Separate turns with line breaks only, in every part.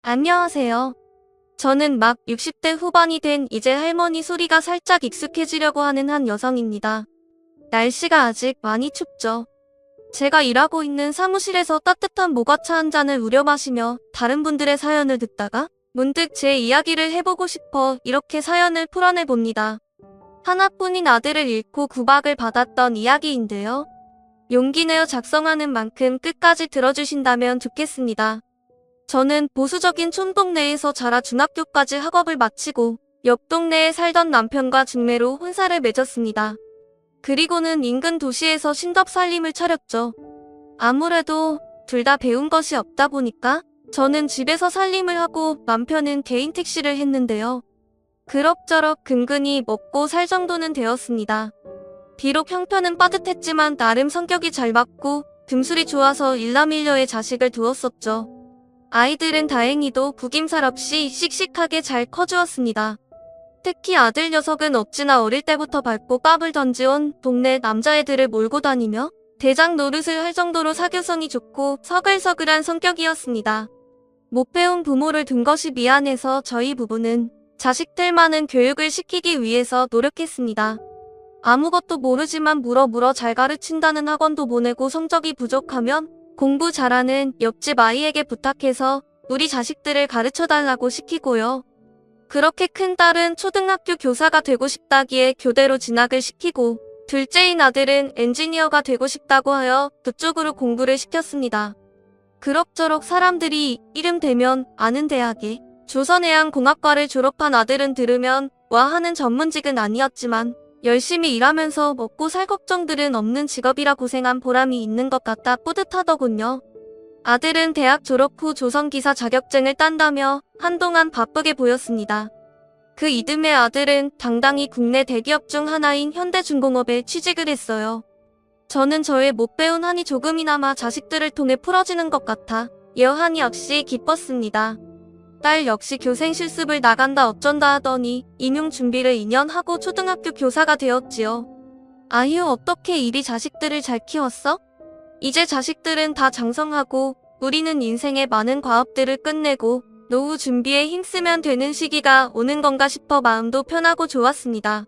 안녕하세요. 저는 막 60대 후반이 된 이제 할머니 소리가 살짝 익숙해지려고 하는 한 여성입니다. 날씨가 아직 많이 춥죠. 제가 일하고 있는 사무실에서 따뜻한 모과차 한 잔을 우려 마시며 다른 분들의 사연을 듣다가 문득 제 이야기를 해보고 싶어 이렇게 사연을 풀어내봅니다. 하나뿐인 아들을 잃고 구박을 받았던 이야기인데요. 용기 내어 작성하는 만큼 끝까지 들어주신다면 좋겠습니다. 저는 보수적인 촌동네에서 자라 중학교까지 학업을 마치고 옆 동네에 살던 남편과 중매로 혼사를 맺었습니다. 그리고는 인근 도시에서 신접 살림을 차렸죠. 아무래도 둘 다 배운 것이 없다 보니까 저는 집에서 살림을 하고 남편은 개인 택시를 했는데요. 그럭저럭 근근히 먹고 살 정도는 되었습니다. 비록 형편은 빠듯했지만 나름 성격이 잘 맞고 금술이 좋아서 일남일녀의 자식을 두었었죠. 아이들은 다행히도 구김살 없이 씩씩하게 잘 커주었습니다. 특히 아들 녀석은 어찌나 어릴 때부터 밟고 깝을 던지온 동네 남자애들을 몰고 다니며 대장 노릇을 할 정도로 사교성이 좋고 서글서글한 성격이었습니다. 못 배운 부모를 둔 것이 미안해서 저희 부부는 자식들만은 교육을 시키기 위해서 노력했습니다. 아무것도 모르지만 물어 잘 가르친다는 학원도 보내고 성적이 부족하면 공부 잘하는 옆집 아이에게 부탁해서 우리 자식들을 가르쳐달라고 시키고요. 그렇게 큰 딸은 초등학교 교사가 되고 싶다기에 교대로 진학을 시키고 둘째인 아들은 엔지니어가 되고 싶다고 하여 그쪽으로 공부를 시켰습니다. 그럭저럭 사람들이 이름 대면 아는 대학에 조선해양공학과를 졸업한 아들은 들으면 와 하는 전문직은 아니었지만 열심히 일하면서 먹고 살 걱정들은 없는 직업이라 고생한 보람이 있는 것 같아 뿌듯하더군요. 아들은 대학 졸업 후 조선기사 자격증을 딴다며 한동안 바쁘게 보였습니다. 그 이듬해 아들은 당당히 국내 대기업 중 하나인 현대중공업에 취직을 했어요. 저는 저의 못 배운 한이 조금이나마 자식들을 통해 풀어지는 것 같아 여한이 역시 기뻤습니다. 딸 역시 교생 실습을 나간다 어쩐다 하더니 임용 준비를 2년 하고 초등학교 교사가 되었지요. 아휴 어떻게 이리 자식들을 잘 키웠어? 이제 자식들은 다 장성하고 우리는 인생의 많은 과업들을 끝내고 노후 준비에 힘쓰면 되는 시기가 오는 건가 싶어 마음도 편하고 좋았습니다.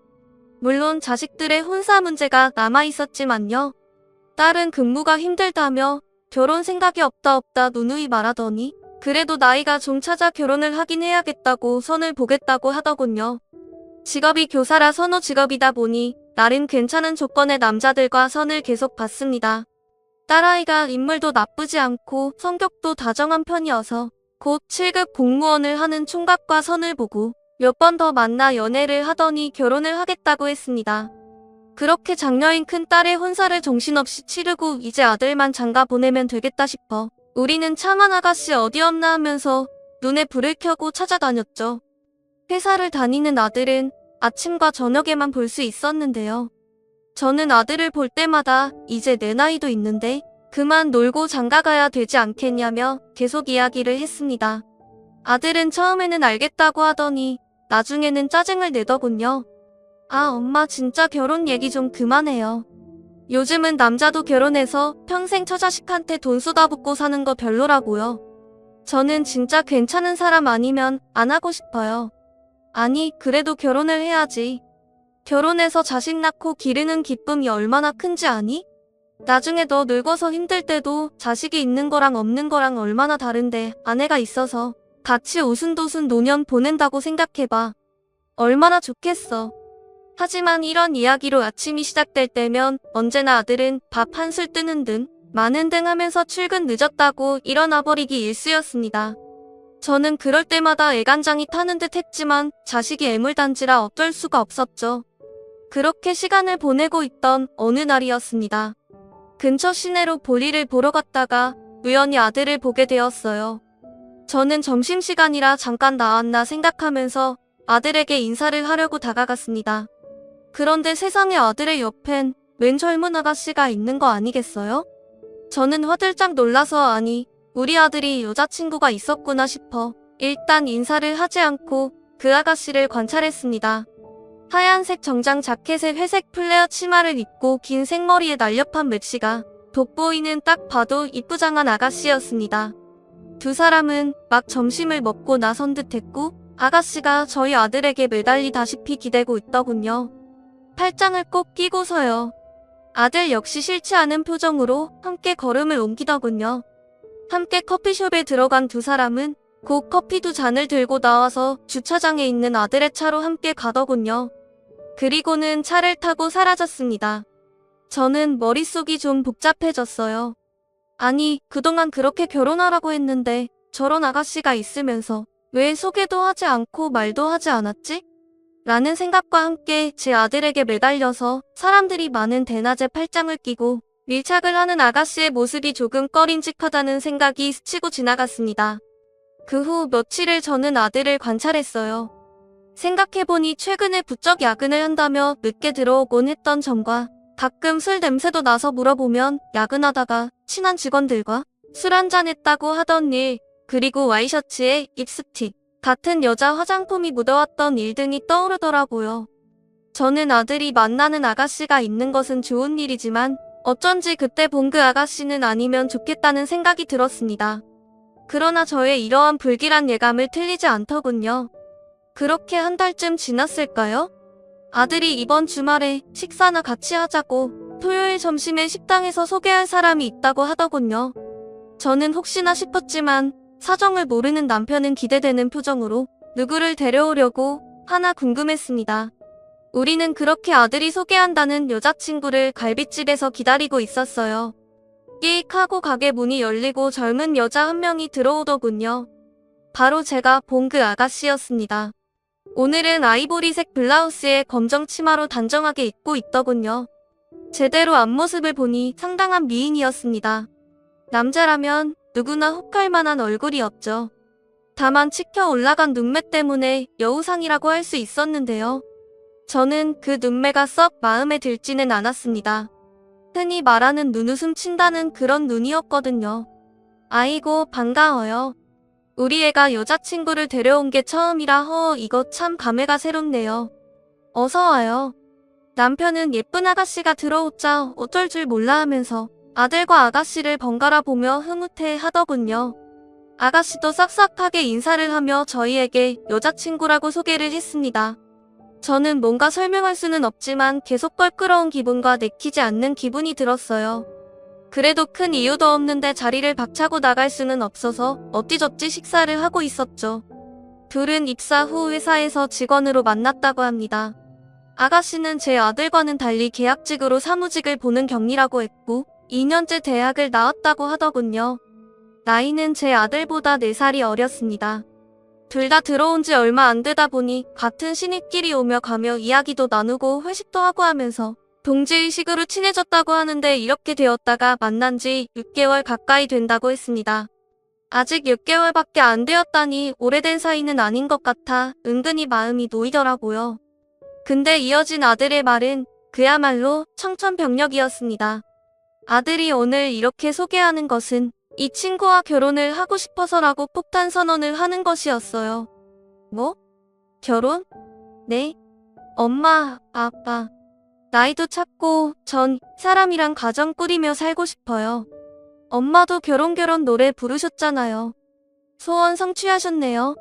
물론 자식들의 혼사 문제가 남아있었지만요. 딸은 근무가 힘들다며 결혼 생각이 없다 누누이 말하더니 그래도 나이가 좀 차자 결혼을 하긴 해야겠다고 선을 보겠다고 하더군요. 직업이 교사라 선호 직업이다 보니 나름 괜찮은 조건의 남자들과 선을 계속 봤습니다. 딸아이가 인물도 나쁘지 않고 성격도 다정한 편이어서 곧 7급 공무원을 하는 총각과 선을 보고 몇 번 더 만나 연애를 하더니 결혼을 하겠다고 했습니다. 그렇게 장녀인 큰딸의 혼사를 정신없이 치르고 이제 아들만 장가 보내면 되겠다 싶어 우리는 차만 아가씨 어디 없나 하면서 눈에 불을 켜고 찾아다녔죠. 회사를 다니는 아들은 아침과 저녁에만 볼 수 있었는데요. 저는 아들을 볼 때마다 이제 내 나이도 있는데 그만 놀고 장가가야 되지 않겠냐며 계속 이야기를 했습니다. 아들은 처음에는 알겠다고 하더니 나중에는 짜증을 내더군요. 아 엄마 진짜 결혼 얘기 좀 그만해요. 요즘은 남자도 결혼해서 평생 처자식한테 돈 쏟아붓고 사는 거 별로라고요. 저는 진짜 괜찮은 사람 아니면 안 하고 싶어요. 아니 그래도 결혼을 해야지. 결혼해서 자식 낳고 기르는 기쁨이 얼마나 큰지 아니? 나중에 너 늙어서 힘들 때도 자식이 있는 거랑 없는 거랑 얼마나 다른데 아내가 있어서 같이 오순도순 노년 보낸다고 생각해봐. 얼마나 좋겠어. 하지만 이런 이야기로 아침이 시작될 때면 언제나 아들은 밥 한술 뜨는 등 많은 등 하면서 출근 늦었다고 일어나 버리기 일쑤였습니다. 저는 그럴 때마다 애간장이 타는 듯 했지만 자식이 애물단지라 어쩔 수가 없었죠. 그렇게 시간을 보내고 있던 어느 날이었습니다. 근처 시내로 볼일을 보러 갔다가 우연히 아들을 보게 되었어요. 저는 점심시간이라 잠깐 나왔나 생각하면서 아들에게 인사를 하려고 다가갔습니다. 그런데 세상에 아들의 옆엔 웬 젊은 아가씨가 있는 거 아니겠어요? 저는 화들짝 놀라서 아니 우리 아들이 여자친구가 있었구나 싶어 일단 인사를 하지 않고 그 아가씨를 관찰했습니다. 하얀색 정장 자켓에 회색 플레어 치마를 입고 긴 생머리에 날렵한 맵시가 돋보이는 딱 봐도 이쁘장한 아가씨였습니다. 두 사람은 막 점심을 먹고 나선 듯 했고 아가씨가 저희 아들에게 매달리다시피 기대고 있더군요. 팔짱을 꼭 끼고서요. 아들 역시 싫지 않은 표정으로 함께 걸음을 옮기더군요. 함께 커피숍에 들어간 두 사람은 곧 커피 두 잔을 들고 나와서 주차장에 있는 아들의 차로 함께 가더군요. 그리고는 차를 타고 사라졌습니다. 저는 머릿속이 좀 복잡해졌어요. 아니, 그동안 그렇게 결혼하라고 했는데 저런 아가씨가 있으면서 왜 소개도 하지 않고 말도 하지 않았지? 라는 생각과 함께 제 아들에게 매달려서 사람들이 많은 대낮에 팔짱을 끼고 밀착을 하는 아가씨의 모습이 조금 꺼림칙하다는 생각이 스치고 지나갔습니다. 그 후 며칠을 저는 아들을 관찰했어요. 생각해보니 최근에 부쩍 야근을 한다며 늦게 들어오곤 했던 점과 가끔 술 냄새도 나서 물어보면 야근하다가 친한 직원들과 술 한잔 했다고 하던 일, 그리고 와이셔츠에 립스틱, 같은 여자 화장품이 묻어왔던 일 등이 떠오르더라고요. 저는 아들이 만나는 아가씨가 있는 것은 좋은 일이지만 어쩐지 그때 본 그 아가씨는 아니면 좋겠다는 생각이 들었습니다. 그러나 저의 이러한 불길한 예감을 틀리지 않더군요. 그렇게 한 달쯤 지났을까요? 아들이 이번 주말에 식사나 같이 하자고 토요일 점심에 식당에서 소개할 사람이 있다고 하더군요. 저는 혹시나 싶었지만 사정을 모르는 남편은 기대되는 표정으로 누구를 데려오려고 하나 궁금했습니다. 우리는 그렇게 아들이 소개한다는 여자친구를 갈빗집에서 기다리고 있었어요. 끼익 하고 가게 문이 열리고 젊은 여자 한 명이 들어오더군요. 바로 제가 본 그 아가씨였습니다. 오늘은 아이보리색 블라우스에 검정 치마로 단정하게 입고 있더군요. 제대로 앞모습을 보니 상당한 미인이었습니다. 남자라면 누구나 혹할 만한 얼굴이었죠. 다만 치켜 올라간 눈매 때문에 여우상이라고 할 수 있었는데요. 저는 그 눈매가 썩 마음에 들지는 않았습니다. 흔히 말하는 눈웃음 친다는 그런 눈이었거든요. 아이고 반가워요. 우리 애가 여자친구를 데려온 게 처음이라 이거 참 감회가 새롭네요. 어서 와요. 남편은 예쁜 아가씨가 들어오자 어쩔 줄 몰라 하면서 아들과 아가씨를 번갈아 보며 흐뭇해 하더군요. 아가씨도 싹싹하게 인사를 하며 저희에게 여자친구라고 소개를 했습니다. 저는 뭔가 설명할 수는 없지만 계속 껄끄러운 기분과 내키지 않는 기분이 들었어요. 그래도 큰 이유도 없는데 자리를 박차고 나갈 수는 없어서 어찌저찌 식사를 하고 있었죠. 둘은 입사 후 회사에서 직원으로 만났다고 합니다. 아가씨는 제 아들과는 달리 계약직으로 사무직을 보는 격리라고 했고 2년째 대학을 나왔다고 하더군요. 나이는 제 아들보다 4살이 어렸습니다. 둘 다 들어온 지 얼마 안 되다 보니 같은 신입끼리 오며 가며 이야기도 나누고 회식도 하고 하면서 동지의식으로 친해졌다고 하는데 이렇게 되었다가 만난 지 6개월 가까이 된다고 했습니다. 아직 6개월밖에 안 되었다니 오래된 사이는 아닌 것 같아 은근히 마음이 놓이더라고요. 근데 이어진 아들의 말은 그야말로 청천벽력이었습니다. 아들이 오늘 이렇게 소개하는 것은 이 친구와 결혼을 하고 싶어서라고 폭탄 선언을 하는 것이었어요. 뭐? 결혼? 네? 엄마, 아빠. 나이도 찼고 전 사람이랑 가정 꾸리며 살고 싶어요. 엄마도 결혼 노래 부르셨잖아요. 소원 성취하셨네요.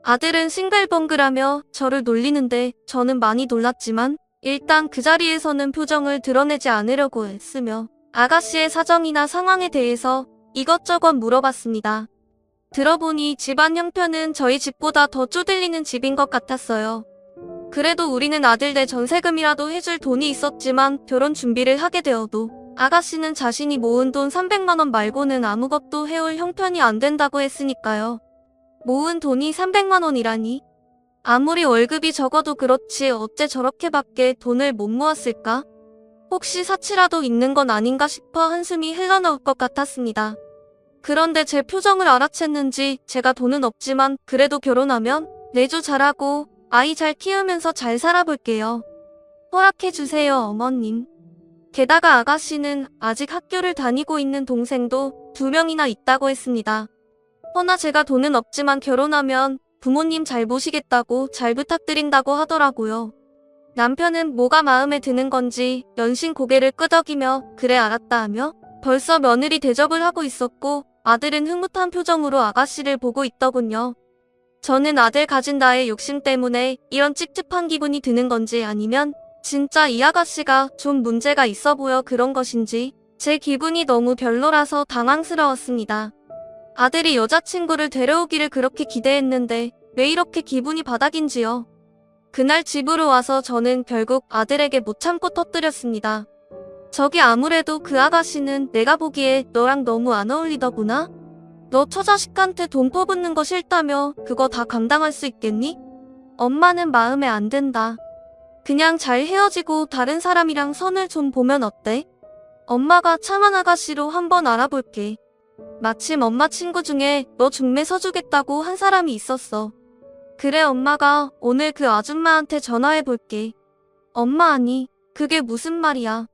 아들은 싱글벙글하며 저를 놀리는데 저는 많이 놀랐지만 일단 그 자리에서는 표정을 드러내지 않으려고 했으며 아가씨의 사정이나 상황에 대해서 이것저것 물어봤습니다. 들어보니 집안 형편은 저희 집보다 더 쪼들리는 집인 것 같았어요. 그래도 우리는 아들 내 전세금이라도 해줄 돈이 있었지만 결혼 준비를 하게 되어도 아가씨는 자신이 모은 돈 300만 원 말고는 아무것도 해올 형편이 안 된다고 했으니까요. 모은 돈이 300만 원이라니? 아무리 월급이 적어도 그렇지 어째 저렇게밖에 돈을 못 모았을까? 혹시 사치라도 있는 건 아닌가 싶어 한숨이 흘러나올 것 같았습니다. 그런데 제 표정을 알아챘는지 제가 돈은 없지만 그래도 결혼하면 내조 잘하고 아이 잘 키우면서 잘 살아볼게요. 허락해주세요, 어머님. 게다가 아가씨는 아직 학교를 다니고 있는 동생도 2명이나 있다고 했습니다. 허나 제가 돈은 없지만 결혼하면 부모님 잘 모시겠다고 잘 부탁드린다고 하더라고요. 남편은 뭐가 마음에 드는 건지 연신 고개를 끄덕이며 그래 알았다 하며 벌써 며느리 대접을 하고 있었고 아들은 흐뭇한 표정으로 아가씨를 보고 있더군요. 저는 아들 가진 나의 욕심 때문에 이런 찝찝한 기분이 드는 건지 아니면 진짜 이 아가씨가 좀 문제가 있어 보여 그런 것인지 제 기분이 너무 별로라서 당황스러웠습니다. 아들이 여자친구를 데려오기를 그렇게 기대했는데 왜 이렇게 기분이 바닥인지요. 그날 집으로 와서 저는 결국 아들에게 못 참고 터뜨렸습니다. 저기 아무래도 그 아가씨는 내가 보기에 너랑 너무 안 어울리더구나? 너 처자식한테 돈 퍼붓는 거 싫다며 그거 다 감당할 수 있겠니? 엄마는 마음에 안 든다. 그냥 잘 헤어지고 다른 사람이랑 선을 좀 보면 어때? 엄마가 참한 아가씨로 한번 알아볼게. 마침 엄마 친구 중에 너 중매 서주겠다고 한 사람이 있었어. 그래 엄마가 오늘 그 아줌마한테 전화해볼게. 엄마 아니 그게 무슨 말이야.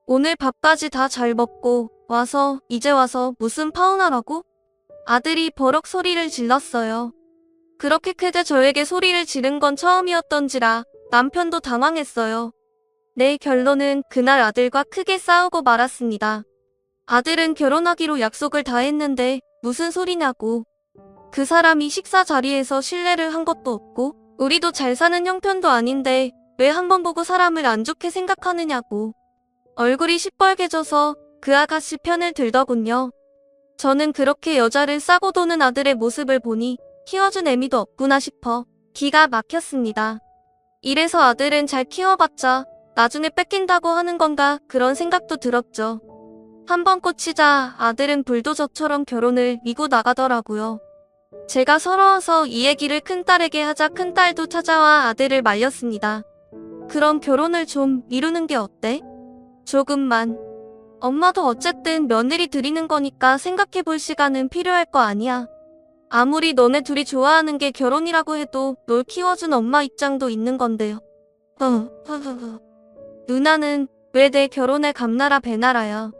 오늘 밥까지 다 잘 먹고 와서 이제 와서 무슨 파혼하라고? 아들이 버럭 소리를 질렀어요. 그렇게 크게 저에게 소리를 지른 건 처음이었던지라 남편도 당황했어요. 내 결론은 그날 아들과 크게 싸우고 말았습니다. 아들은 결혼하기로 약속을 다 했는데 무슨 소리냐고. 그 사람이 식사 자리에서 신뢰를 한 것도 없고 우리도 잘 사는 형편도 아닌데 왜 한 번 보고 사람을 안 좋게 생각하느냐고. 얼굴이 시뻘개져서 그 아가씨 편을 들더군요. 저는 그렇게 여자를 싸고 도는 아들의 모습을 보니 키워준 애미도 없구나 싶어 기가 막혔습니다. 이래서 아들은 잘 키워봤자 나중에 뺏긴다고 하는 건가 그런 생각도 들었죠. 한번 꽂히자 아들은 불도저처럼 결혼을 미고 나가더라고요. 제가 서러워서 이 얘기를 큰딸에게 하자 큰딸도 찾아와 아들을 말렸습니다. 그럼 결혼을 좀 미루는 게 어때? 조금만. 엄마도 어쨌든 며느리 드리는 거니까 생각해볼 시간은 필요할 거 아니야. 아무리 너네 둘이 좋아하는 게 결혼이라고 해도 널 키워준 엄마 입장도 있는 건데요. 누나는 왜 내 결혼에 감나라 배나라야.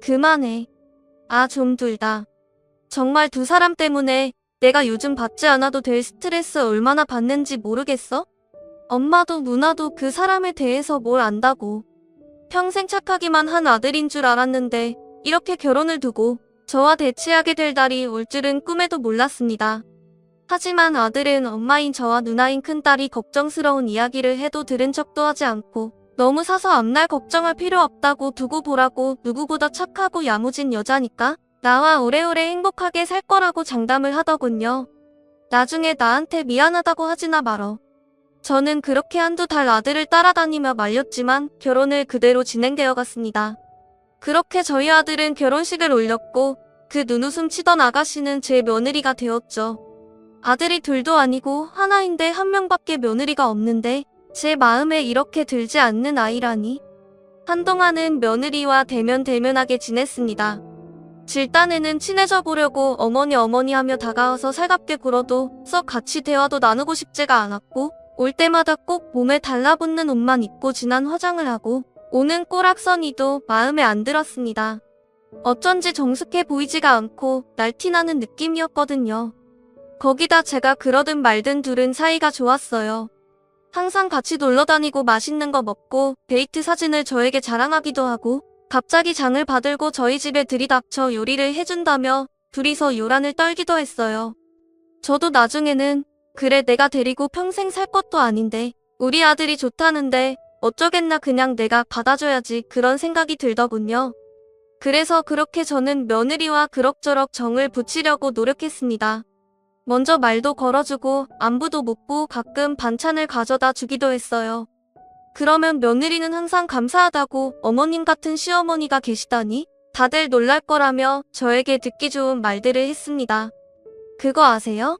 그만해. 아 좀 둘다. 정말 두 사람 때문에 내가 요즘 받지 않아도 될 스트레스 얼마나 받는지 모르겠어? 엄마도 누나도 그 사람에 대해서 뭘 안다고. 평생 착하기만 한 아들인 줄 알았는데 이렇게 결혼을 두고 저와 대치하게 될 날이 올 줄은 꿈에도 몰랐습니다. 하지만 아들은 엄마인 저와 누나인 큰딸이 걱정스러운 이야기를 해도 들은 척도 하지 않고 너무 사서 앞날 걱정할 필요 없다고 두고 보라고 누구보다 착하고 야무진 여자니까 나와 오래오래 행복하게 살 거라고 장담을 하더군요. 나중에 나한테 미안하다고 하지나 말어. 저는 그렇게 한두 달 아들을 따라다니며 말렸지만 결혼을 그대로 진행되어 갔습니다. 그렇게 저희 아들은 결혼식을 올렸고 그 눈웃음 치던 아가씨는 제 며느리가 되었죠. 아들이 둘도 아니고 하나인데 한 명밖에 며느리가 없는데 제 마음에 이렇게 들지 않는 아이라니. 한동안은 며느리와 대면대면하게 지냈습니다. 질단에는 친해져 보려고 어머니 하며 다가와서 살갑게 굴어도 썩 같이 대화도 나누고 싶지가 않았고 올 때마다 꼭 몸에 달라붙는 옷만 입고 진한 화장을 하고 오는 꼬락서니도 마음에 안 들었습니다. 어쩐지 정숙해 보이지가 않고 날티나는 느낌이었거든요. 거기다 제가 그러든 말든 둘은 사이가 좋았어요. 항상 같이 놀러다니고 맛있는 거 먹고 데이트 사진을 저에게 자랑하기도 하고 갑자기 장을 받들고 저희 집에 들이닥쳐 요리를 해준다며 둘이서 요란을 떨기도 했어요. 저도 나중에는 그래 내가 데리고 평생 살 것도 아닌데 우리 아들이 좋다는데 어쩌겠나 그냥 내가 받아줘야지 그런 생각이 들더군요. 그래서 그렇게 저는 며느리와 그럭저럭 정을 붙이려고 노력했습니다. 먼저 말도 걸어주고 안부도 묻고 가끔 반찬을 가져다 주기도 했어요. 그러면 며느리는 항상 감사하다고 어머님 같은 시어머니가 계시다니 다들 놀랄 거라며 저에게 듣기 좋은 말들을 했습니다. 그거 아세요?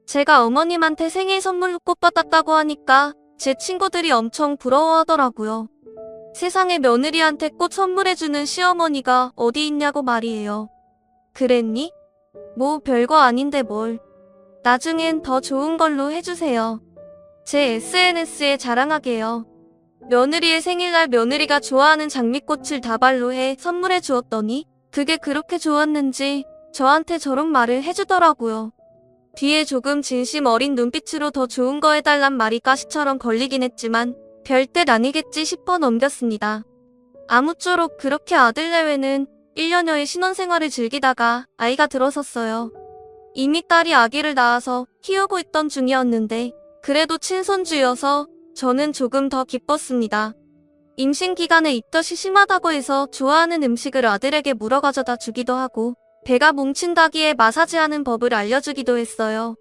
제가 어머님한테 생일 선물로 꽃 받았다고 하니까 제 친구들이 엄청 부러워하더라고요. 세상에 며느리한테 꽃 선물해주는 시어머니가 어디 있냐고 말이에요. 그랬니? 뭐 별거 아닌데 뭘. 나중엔 더 좋은 걸로 해주세요. 제 SNS에 자랑하게요. 며느리의 생일날 며느리가 좋아하는 장미꽃을 다발로 해 선물해 주었더니 그게 그렇게 좋았는지 저한테 저런 말을 해주더라고요. 뒤에 조금 진심 어린 눈빛으로 더 좋은 거 해달란 말이 가시처럼 걸리긴 했지만 별뜻 아니겠지 싶어 넘겼습니다. 아무쪼록 그렇게 아들 내외는 1년여의 신혼생활을 즐기다가 아이가 들어섰어요. 이미 딸이 아기를 낳아서 키우고 있던 중이었는데 그래도 친손주여서 저는 조금 더 기뻤습니다. 임신 기간에 입덧이 심하다고 해서 좋아하는 음식을 아들에게 물어 가져다 주기도 하고 배가 뭉친다기에 마사지하는 법을 알려주기도 했어요.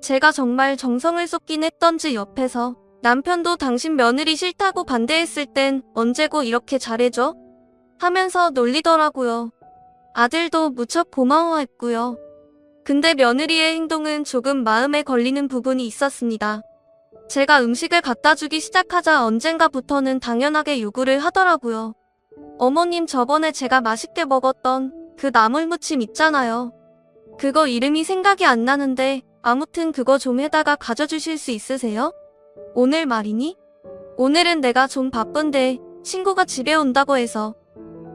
제가 정말 정성을 쏟긴 했던지 옆에서 남편도 당신 며느리 싫다고 반대했을 땐 언제고 이렇게 잘해줘? 하면서 놀리더라고요. 아들도 무척 고마워했고요. 근데 며느리의 행동은 조금 마음에 걸리는 부분이 있었습니다. 제가 음식을 갖다 주기 시작하자 언젠가부터는 당연하게 요구를 하더라고요. 어머님, 저번에 제가 맛있게 먹었던 그 나물무침 있잖아요. 그거 이름이 생각이 안 나는데 아무튼 그거 좀 해다가 가져주실 수 있으세요? 오늘 말이니? 오늘은 내가 좀 바쁜데 친구가 집에 온다고 해서.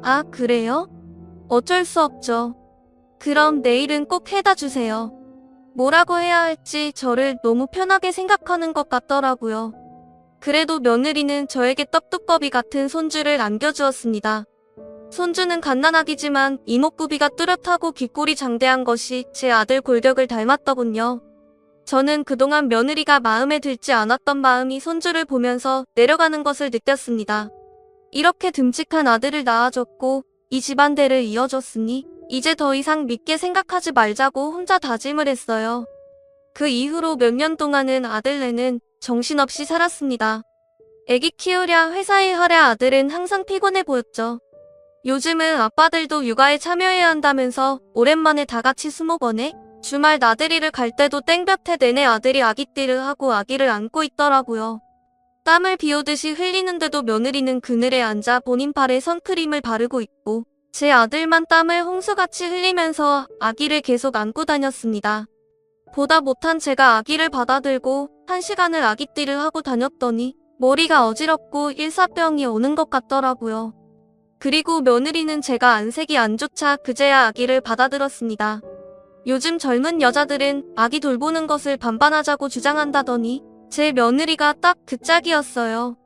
아, 그래요? 어쩔 수 없죠. 그럼 내일은 꼭 해다 주세요. 뭐라고 해야 할지 저를 너무 편하게 생각하는 것 같더라고요. 그래도 며느리는 저에게 떡두꺼비 같은 손주를 안겨주었습니다. 손주는 갓난아기지만 이목구비가 뚜렷하고 귓골이 장대한 것이 제 아들 골격을 닮았더군요. 저는 그동안 며느리가 마음에 들지 않았던 마음이 손주를 보면서 내려가는 것을 느꼈습니다. 이렇게 듬직한 아들을 낳아줬고 이 집안대를 이어줬으니 이제 더 이상 믿게 생각하지 말자고 혼자 다짐을 했어요. 그 이후로 몇 년 동안은 아들네는 정신없이 살았습니다. 애기 키우랴 회사에 하랴 아들은 항상 피곤해 보였죠. 요즘은 아빠들도 육아에 참여해야 한다면서 오랜만에 다 같이 스모번에 주말 나들이를 갈 때도 땡볕에 내내 아들이 아기띠를 하고 아기를 안고 있더라고요. 땀을 비오듯이 흘리는데도 며느리는 그늘에 앉아 본인 팔에 선크림을 바르고 있고 제 아들만 땀을 홍수같이 흘리면서 아기를 계속 안고 다녔습니다. 보다 못한 제가 아기를 받아들고 1시간을 아기띠를 하고 다녔더니 머리가 어지럽고 일사병이 오는 것 같더라고요. 그리고 며느리는 제가 안색이 안 좋자 그제야 아기를 받아들었습니다. 요즘 젊은 여자들은 아기 돌보는 것을 반반하자고 주장한다더니 제 며느리가 딱 그 짝이었어요.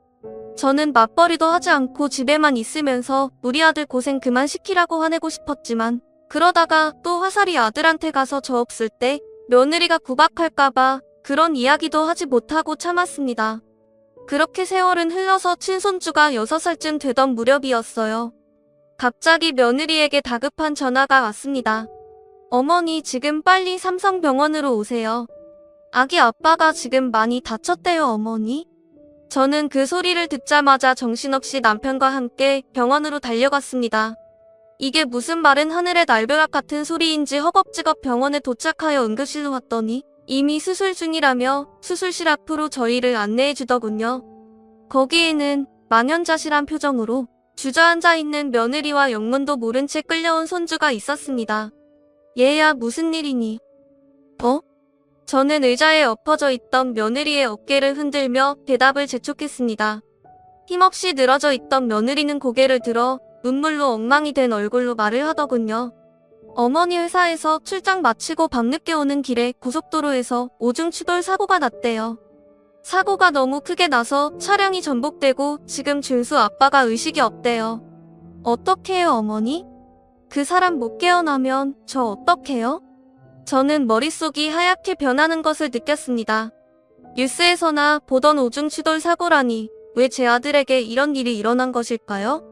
저는 맞벌이도 하지 않고 집에만 있으면서 우리 아들 고생 그만 시키라고 화내고 싶었지만 그러다가 또 화살이 아들한테 가서 저 없을 때 며느리가 구박할까봐 그런 이야기도 하지 못하고 참았습니다. 그렇게 세월은 흘러서 친손주가 6살쯤 되던 무렵이었어요. 갑자기 며느리에게 다급한 전화가 왔습니다. 어머니, 지금 빨리 삼성병원으로 오세요. 아기 아빠가 지금 많이 다쳤대요, 어머니. 저는 그 소리를 듣자마자 정신없이 남편과 함께 병원으로 달려갔습니다. 이게 무슨 마른 하늘의 날벼락 같은 소리인지 허겁지겁 병원에 도착하여 응급실로 왔더니 이미 수술 중이라며 수술실 앞으로 저희를 안내해 주더군요. 거기에는 망연자실한 표정으로 주저앉아 있는 며느리와 영문도 모른 채 끌려온 손주가 있었습니다. 얘야, 무슨 일이니? 저는 의자에 엎어져 있던 며느리의 어깨를 흔들며 대답을 재촉했습니다. 힘없이 늘어져 있던 며느리는 고개를 들어 눈물로 엉망이 된 얼굴로 말을 하더군요. 어머니 회사에서 출장 마치고 밤늦게 오는 길에 고속도로에서 오중추돌 사고가 났대요. 사고가 너무 크게 나서 차량이 전복되고 지금 준수 아빠가 의식이 없대요. 어떡해요, 어머니? 그 사람 못 깨어나면 저 어떡해요? 저는 머릿속이 하얗게 변하는 것을 느꼈습니다. 뉴스에서나 보던 오중추돌 사고라니 왜 제 아들에게 이런 일이 일어난 것일까요?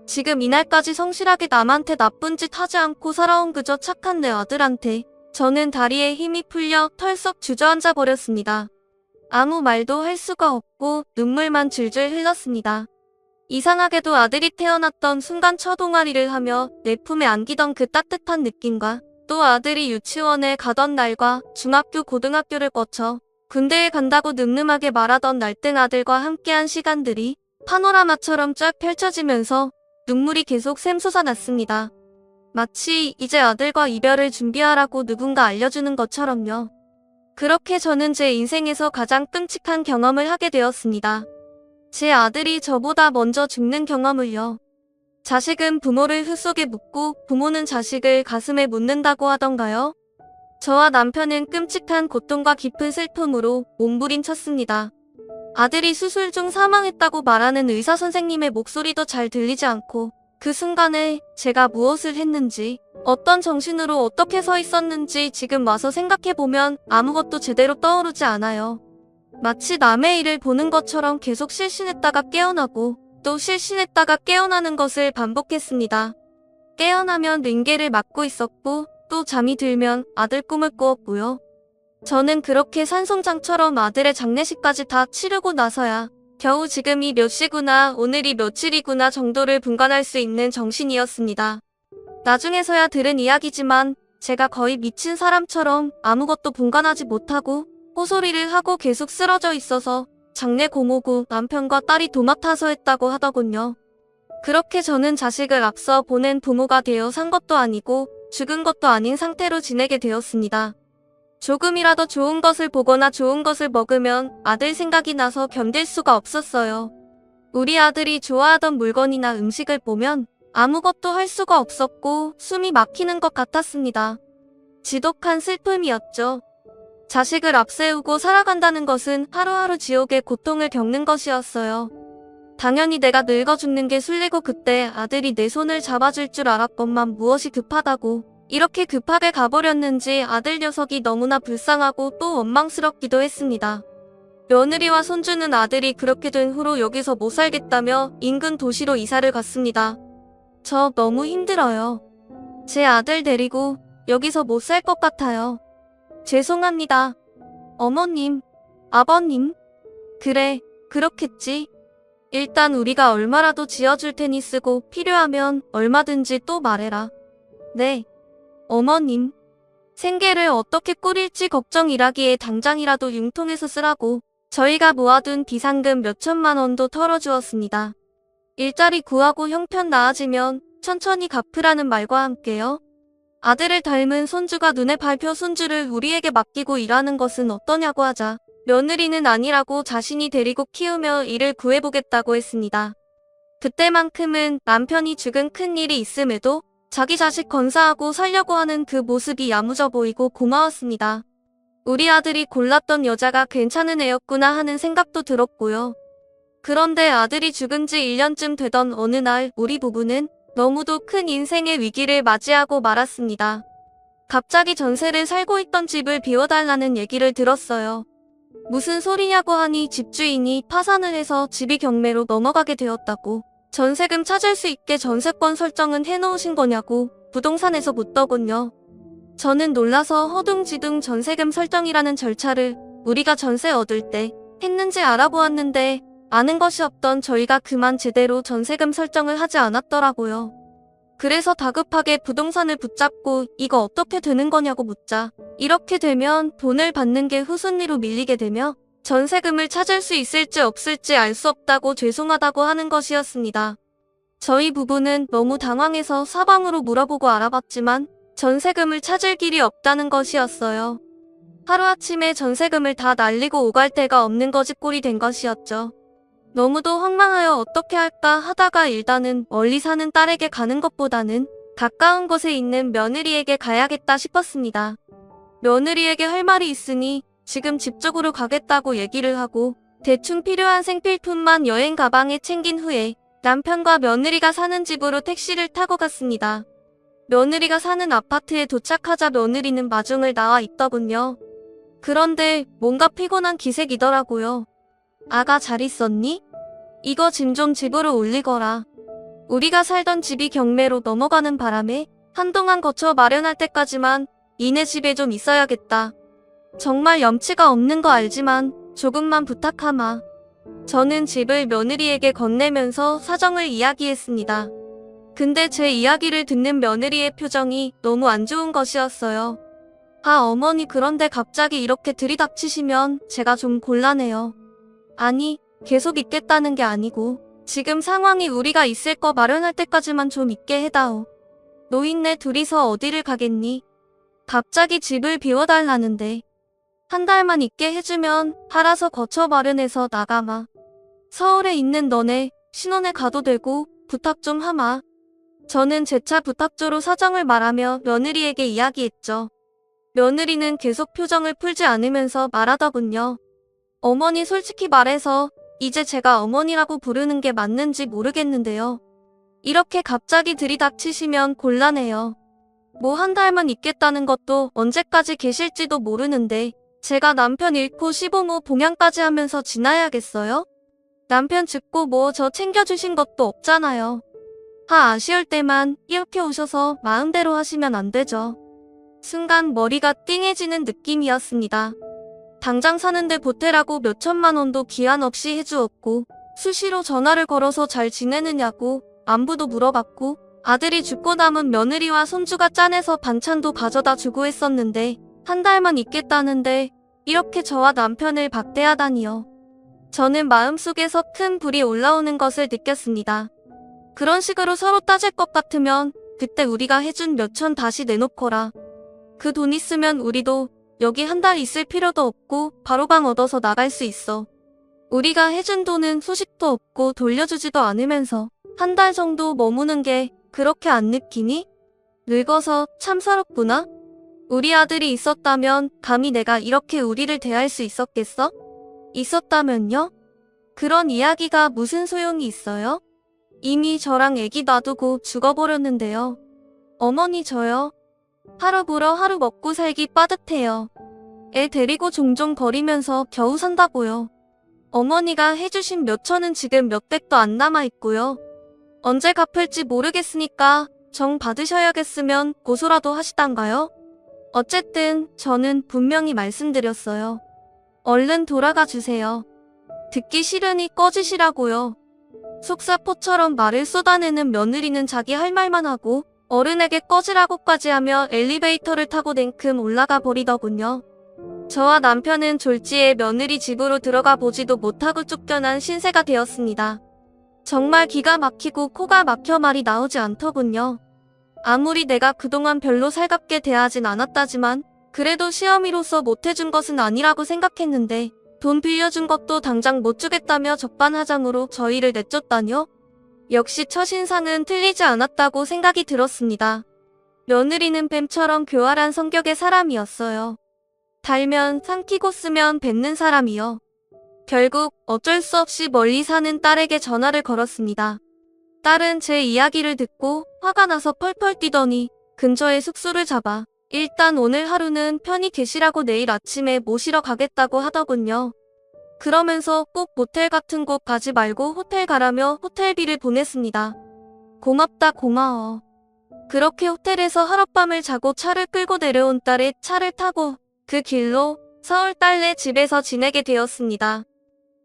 지금 이날까지 성실하게 남한테 나쁜 짓 하지 않고 살아온 그저 착한 내 아들한테 저는 다리에 힘이 풀려 털썩 주저앉아 버렸습니다. 아무 말도 할 수가 없고 눈물만 줄줄 흘렀습니다. 이상하게도 아들이 태어났던 순간 첫동아리를 하며 내 품에 안기던 그 따뜻한 느낌과 또 아들이 유치원에 가던 날과 중학교 고등학교를 거쳐 군대에 간다고 늠름하게 말하던 날등 아들과 함께한 시간들이 파노라마처럼 쫙 펼쳐지면서 눈물이 계속 샘솟아났습니다. 마치 이제 아들과 이별을 준비하라고 누군가 알려주는 것처럼요. 그렇게 저는 제 인생에서 가장 끔찍한 경험을 하게 되었습니다. 제 아들이 저보다 먼저 죽는 경험을요. 자식은 부모를 흙속에 묻고 부모는 자식을 가슴에 묻는다고 하던가요? 저와 남편은 끔찍한 고통과 깊은 슬픔으로 몸부림쳤습니다. 아들이 수술 중 사망했다고 말하는 의사 선생님의 목소리도 잘 들리지 않고 그 순간에 제가 무엇을 했는지, 어떤 정신으로 어떻게 서 있었는지 지금 와서 생각해보면 아무것도 제대로 떠오르지 않아요. 마치 남의 일을 보는 것처럼 계속 실신했다가 깨어나고 또 실신했다가 깨어나는 것을 반복했습니다. 깨어나면 링게를 맞고 있었고 또 잠이 들면 아들 꿈을 꾸었고요. 저는 그렇게 산송장처럼 아들의 장례식까지 다 치르고 나서야 겨우 지금이 몇 시구나, 오늘이 며칠이구나 정도를 분간할 수 있는 정신이었습니다. 나중에서야 들은 이야기지만 제가 거의 미친 사람처럼 아무것도 분간하지 못하고 호소리를 하고 계속 쓰러져 있어서 장례 고모고 남편과 딸이 도맡아서 했다고 하더군요. 그렇게 저는 자식을 앞서 보낸 부모가 되어 산 것도 아니고 죽은 것도 아닌 상태로 지내게 되었습니다. 조금이라도 좋은 것을 보거나 좋은 것을 먹으면 아들 생각이 나서 견딜 수가 없었어요. 우리 아들이 좋아하던 물건이나 음식을 보면 아무것도 할 수가 없었고 숨이 막히는 것 같았습니다. 지독한 슬픔이었죠. 자식을 앞세우고 살아간다는 것은 하루하루 지옥의 고통을 겪는 것이었어요. 당연히 내가 늙어 죽는 게 술리고 그때 아들이 내 손을 잡아줄 줄 알았건만 무엇이 급하다고 이렇게 급하게 가버렸는지 아들 녀석이 너무나 불쌍하고 또 원망스럽기도 했습니다. 며느리와 손주는 아들이 그렇게 된 후로 여기서 못 살겠다며 인근 도시로 이사를 갔습니다. 저 너무 힘들어요. 제 아들 데리고 여기서 못 살 것 같아요. 죄송합니다. 어머님, 아버님. 그래, 그렇겠지. 일단 우리가 얼마라도 지어줄 테니 쓰고 필요하면 얼마든지 또 말해라. 네. 어머님. 생계를 어떻게 꾸릴지 걱정이라기에 당장이라도 융통해서 쓰라고 저희가 모아둔 비상금 몇천만 원도 털어주었습니다. 일자리 구하고 형편 나아지면 천천히 갚으라는 말과 함께요. 아들을 닮은 손주가 눈에 밟혀 손주를 우리에게 맡기고 일하는 것은 어떠냐고 하자 며느리는 아니라고 자신이 데리고 키우며 일을 구해보겠다고 했습니다. 그때만큼은 남편이 죽은 큰일이 있음에도 자기 자식 건사하고 살려고 하는 그 모습이 야무져 보이고 고마웠습니다. 우리 아들이 골랐던 여자가 괜찮은 애였구나 하는 생각도 들었고요. 그런데 아들이 죽은 지 1년쯤 되던 어느 날 우리 부부는 너무도 큰 인생의 위기를 맞이하고 말았습니다. 갑자기 전세를 살고 있던 집을 비워달라는 얘기를 들었어요. 무슨 소리냐고 하니 집주인이 파산을 해서 집이 경매로 넘어가게 되었다고 전세금 찾을 수 있게 전세권 설정은 해놓으신 거냐고 부동산에서 묻더군요. 저는 놀라서 허둥지둥 전세금 설정이라는 절차를 우리가 전세 얻을 때 했는지 알아보았는데 아는 것이 없던 저희가 그만 제대로 전세금 설정을 하지 않았더라고요. 그래서 다급하게 부동산을 붙잡고 이거 어떻게 되는 거냐고 묻자 이렇게 되면 돈을 받는 게 후순위로 밀리게 되며 전세금을 찾을 수 있을지 없을지 알 수 없다고 죄송하다고 하는 것이었습니다. 저희 부부는 너무 당황해서 사방으로 물어보고 알아봤지만 전세금을 찾을 길이 없다는 것이었어요. 하루아침에 전세금을 다 날리고 오갈 데가 없는 거지 꼴이 된 것이었죠. 너무도 황망하여 어떻게 할까 하다가 일단은 멀리 사는 딸에게 가는 것보다는 가까운 곳에 있는 며느리에게 가야겠다 싶었습니다. 며느리에게 할 말이 있으니 지금 집 쪽으로 가겠다고 얘기를 하고 대충 필요한 생필품만 여행 가방에 챙긴 후에 남편과 며느리가 사는 집으로 택시를 타고 갔습니다. 며느리가 사는 아파트에 도착하자 며느리는 마중을 나와 있더군요. 그런데 뭔가 피곤한 기색이더라고요. 아가 잘 있었니? 이거 짐 좀 집으로 올리거라. 우리가 살던 집이 경매로 넘어가는 바람에 한동안 거쳐 마련할 때까지만 니네 집에 좀 있어야겠다. 정말 염치가 없는 거 알지만 조금만 부탁하마. 저는 집을 며느리에게 건네면서 사정을 이야기했습니다. 근데 제 이야기를 듣는 며느리의 표정이 너무 안 좋은 것이었어요. 아 어머니 그런데 갑자기 이렇게 들이닥치시면 제가 좀 곤란해요. 아니 계속 있겠다는 게 아니고 지금 상황이 우리가 있을 거 마련할 때까지만 좀 있게 해다오. 노인네 둘이서 어디를 가겠니? 갑자기 집을 비워달라는데 한 달만 있게 해주면 팔아서 거처 마련해서 나가마. 서울에 있는 너네 신혼에 가도 되고 부탁 좀 하마. 저는 재차 부탁조로 사정을 말하며 며느리에게 이야기했죠. 며느리는 계속 표정을 풀지 않으면서 말하더군요. 어머니 솔직히 말해서 이제 제가 어머니라고 부르는 게 맞는지 모르겠는데요. 이렇게 갑자기 들이닥치시면 곤란해요. 뭐 한 달만 있겠다는 것도 언제까지 계실지도 모르는데 제가 남편 잃고 시부모 봉양까지 하면서 지나야겠어요? 남편 죽고 뭐 저 챙겨주신 것도 없잖아요. 아쉬울 때만 이렇게 오셔서 마음대로 하시면 안 되죠. 순간 머리가 띵해지는 느낌이었습니다. 당장 사는데 보태라고 몇천만 원도 기한 없이 해주었고 수시로 전화를 걸어서 잘 지내느냐고 안부도 물어봤고 아들이 죽고 남은 며느리와 손주가 짠해서 반찬도 가져다 주고 했었는데 한 달만 있겠다는데 이렇게 저와 남편을 박대하다니요. 저는 마음속에서 큰 불이 올라오는 것을 느꼈습니다. 그런 식으로 서로 따질 것 같으면 그때 우리가 해준 몇천 다시 내놓거라. 그 돈 있으면 우리도 여기 한 달 있을 필요도 없고 바로 방 얻어서 나갈 수 있어. 우리가 해준 돈은 소식도 없고 돌려주지도 않으면서 한 달 정도 머무는 게 그렇게 안 느끼니? 늙어서 참 서럽구나? 우리 아들이 있었다면 감히 내가 이렇게 우리를 대할 수 있었겠어? 있었다면요? 그런 이야기가 무슨 소용이 있어요? 이미 저랑 애기 놔두고 죽어버렸는데요. 어머니 저요. 하루 벌어 하루 먹고 살기 빠듯해요. 애 데리고 종종 거리면서 겨우 산다고요. 어머니가 해주신 몇천은 지금 몇백도 안 남아있고요. 언제 갚을지 모르겠으니까 정 받으셔야겠으면 고소라도 하시단가요? 어쨌든 저는 분명히 말씀드렸어요. 얼른 돌아가 주세요. 듣기 싫으니 꺼지시라고요. 속사포처럼 말을 쏟아내는 며느리는 자기 할 말만 하고 어른에게 꺼지라고까지 하며 엘리베이터를 타고 냉큼 올라가 버리더군요. 저와 남편은 졸지에 며느리 집으로 들어가 보지도 못하고 쫓겨난 신세가 되었습니다. 정말 기가 막히고 코가 막혀 말이 나오지 않더군요. 아무리 내가 그동안 별로 살갑게 대하진 않았다지만 그래도 시어미로서 못해준 것은 아니라고 생각했는데 돈 빌려준 것도 당장 못 주겠다며 적반하장으로 저희를 내쫓다뇨? 역시 첫인상은 틀리지 않았다고 생각이 들었습니다. 며느리는 뱀처럼 교활한 성격의 사람이었어요. 달면 삼키고 쓰면 뱉는 사람이요. 결국 어쩔 수 없이 멀리 사는 딸에게 전화를 걸었습니다. 딸은 제 이야기를 듣고 화가 나서 펄펄 뛰더니 근처에 숙소를 잡아 일단 오늘 하루는 편히 계시라고 내일 아침에 모시러 가겠다고 하더군요. 그러면서 꼭 모텔 같은 곳 가지 말고 호텔 가라며 호텔비를 보냈습니다. 고맙다 고마워. 그렇게 호텔에서 하룻밤을 자고 차를 끌고 내려온 딸의 차를 타고 그 길로 서울 딸네 집에서 지내게 되었습니다.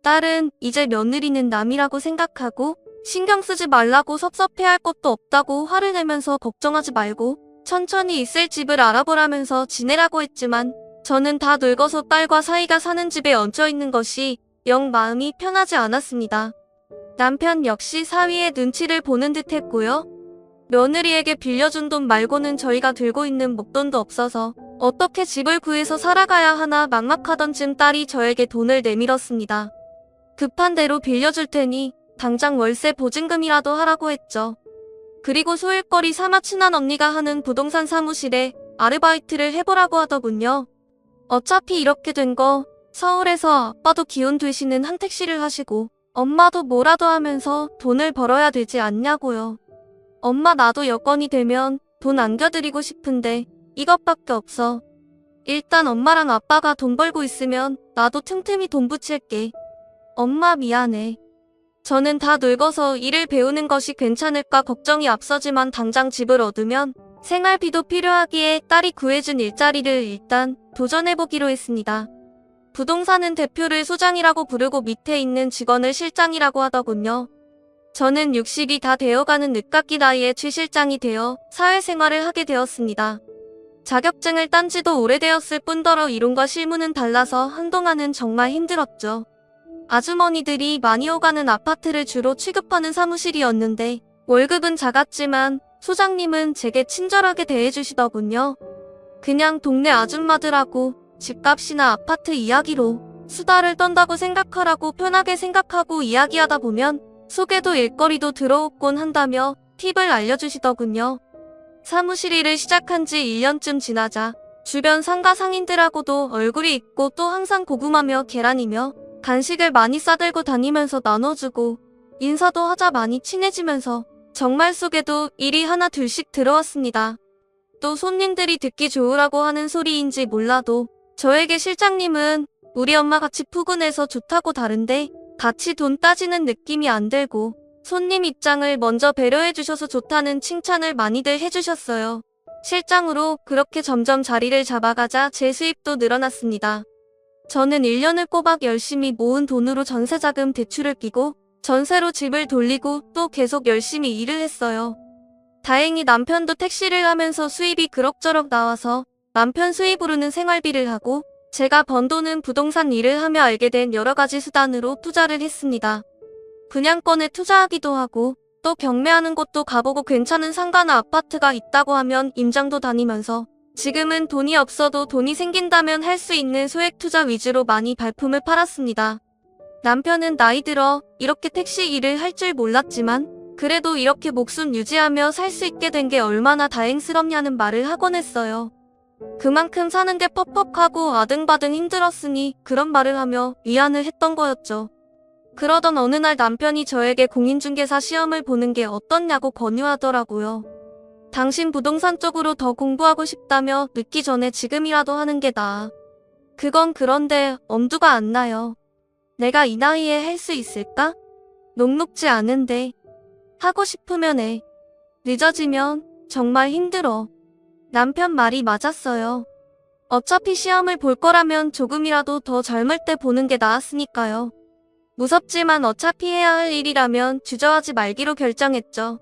딸은 이제 며느리는 남이라고 생각하고 신경 쓰지 말라고 섭섭해할 것도 없다고 화를 내면서 걱정하지 말고 천천히 있을 집을 알아보라면서 지내라고 했지만 저는 다 늙어서 딸과 사이가 사는 집에 얹혀있는 것이 영 마음이 편하지 않았습니다. 남편 역시 사위의 눈치를 보는 듯 했고요. 며느리에게 빌려준 돈 말고는 저희가 들고 있는 목돈도 없어서 어떻게 집을 구해서 살아가야 하나 막막하던 쯤 딸이 저에게 돈을 내밀었습니다. 급한 대로 빌려줄 테니 당장 월세 보증금이라도 하라고 했죠. 그리고 소일거리 삼아 친한 언니가 하는 부동산 사무실에 아르바이트를 해보라고 하더군요. 어차피 이렇게 된 거 서울에서 아빠도 기혼 되시는 한 택시를 하시고 엄마도 뭐라도 하면서 돈을 벌어야 되지 않냐고요. 엄마 나도 여건이 되면 돈 안겨드리고 싶은데 이것밖에 없어. 일단 엄마랑 아빠가 돈 벌고 있으면 나도 틈틈이 돈 붙일게. 엄마 미안해. 저는 다 늙어서 일을 배우는 것이 괜찮을까 걱정이 앞서지만 당장 집을 얻으면 생활비도 필요하기에 딸이 구해준 일자리를 일단 도전해보기로 했습니다. 부동산은 대표를 소장이라고 부르고 밑에 있는 직원을 실장이라고 하더군요. 저는 60이 다 되어가는 늦깎이 나이에 최 실장이 되어 사회생활을 하게 되었습니다. 자격증을 딴 지도 오래되었을 뿐더러 이론과 실무는 달라서 한동안은 정말 힘들었죠. 아주머니들이 많이 오가는 아파트를 주로 취급하는 사무실이었는데 월급은 작았지만 소장님은 제게 친절하게 대해주시더군요. 그냥 동네 아줌마들하고 집값이나 아파트 이야기로 수다를 떤다고 생각하라고 편하게 생각하고 이야기하다 보면 속에도 일거리도 들어오곤 한다며 팁을 알려주시더군요. 사무실 일을 시작한 지 1년쯤 지나자 주변 상가 상인들하고도 얼굴이 있고 또 항상 고구마며 계란이며 간식을 많이 싸들고 다니면서 나눠주고 인사도 하자 많이 친해지면서 정말 속에도 일이 하나 둘씩 들어왔습니다. 또 손님들이 듣기 좋으라고 하는 소리인지 몰라도 저에게 실장님은 우리 엄마 같이 푸근해서 좋다고 다른데 같이 돈 따지는 느낌이 안 들고 손님 입장을 먼저 배려해 주셔서 좋다는 칭찬을 많이들 해주셨어요. 실장으로 그렇게 점점 자리를 잡아가자 제 수입도 늘어났습니다. 저는 1년을 꼬박 열심히 모은 돈으로 전세자금 대출을 끼고 전세로 집을 돌리고 또 계속 열심히 일을 했어요. 다행히 남편도 택시를 하면서 수입이 그럭저럭 나와서 남편 수입으로는 생활비를 하고 제가 번 돈은 부동산 일을 하며 알게 된 여러 가지 수단으로 투자를 했습니다. 분양권에 투자하기도 하고 또 경매하는 곳도 가보고 괜찮은 상가나 아파트가 있다고 하면 임장도 다니면서 지금은 돈이 없어도 돈이 생긴다면 할 수 있는 소액 투자 위주로 많이 발품을 팔았습니다. 남편은 나이 들어 이렇게 택시 일을 할 줄 몰랐지만 그래도 이렇게 목숨 유지하며 살 수 있게 된 게 얼마나 다행스럽냐는 말을 하곤 했어요. 그만큼 사는 게 퍽퍽하고 아등바등 힘들었으니 그런 말을 하며 위안을 했던 거였죠. 그러던 어느 날 남편이 저에게 공인중개사 시험을 보는 게 어떻냐고 권유하더라고요. 당신 부동산 쪽으로 더 공부하고 싶다며 늦기 전에 지금이라도 하는 게 나아. 그건 그런데 엄두가 안 나요. 내가 이 나이에 할 수 있을까? 녹록지 않은데. 하고 싶으면 해. 늦어지면 정말 힘들어. 남편 말이 맞았어요. 어차피 시험을 볼 거라면 조금이라도 더 젊을 때 보는 게 나았으니까요. 무섭지만 어차피 해야 할 일이라면 주저하지 말기로 결정했죠.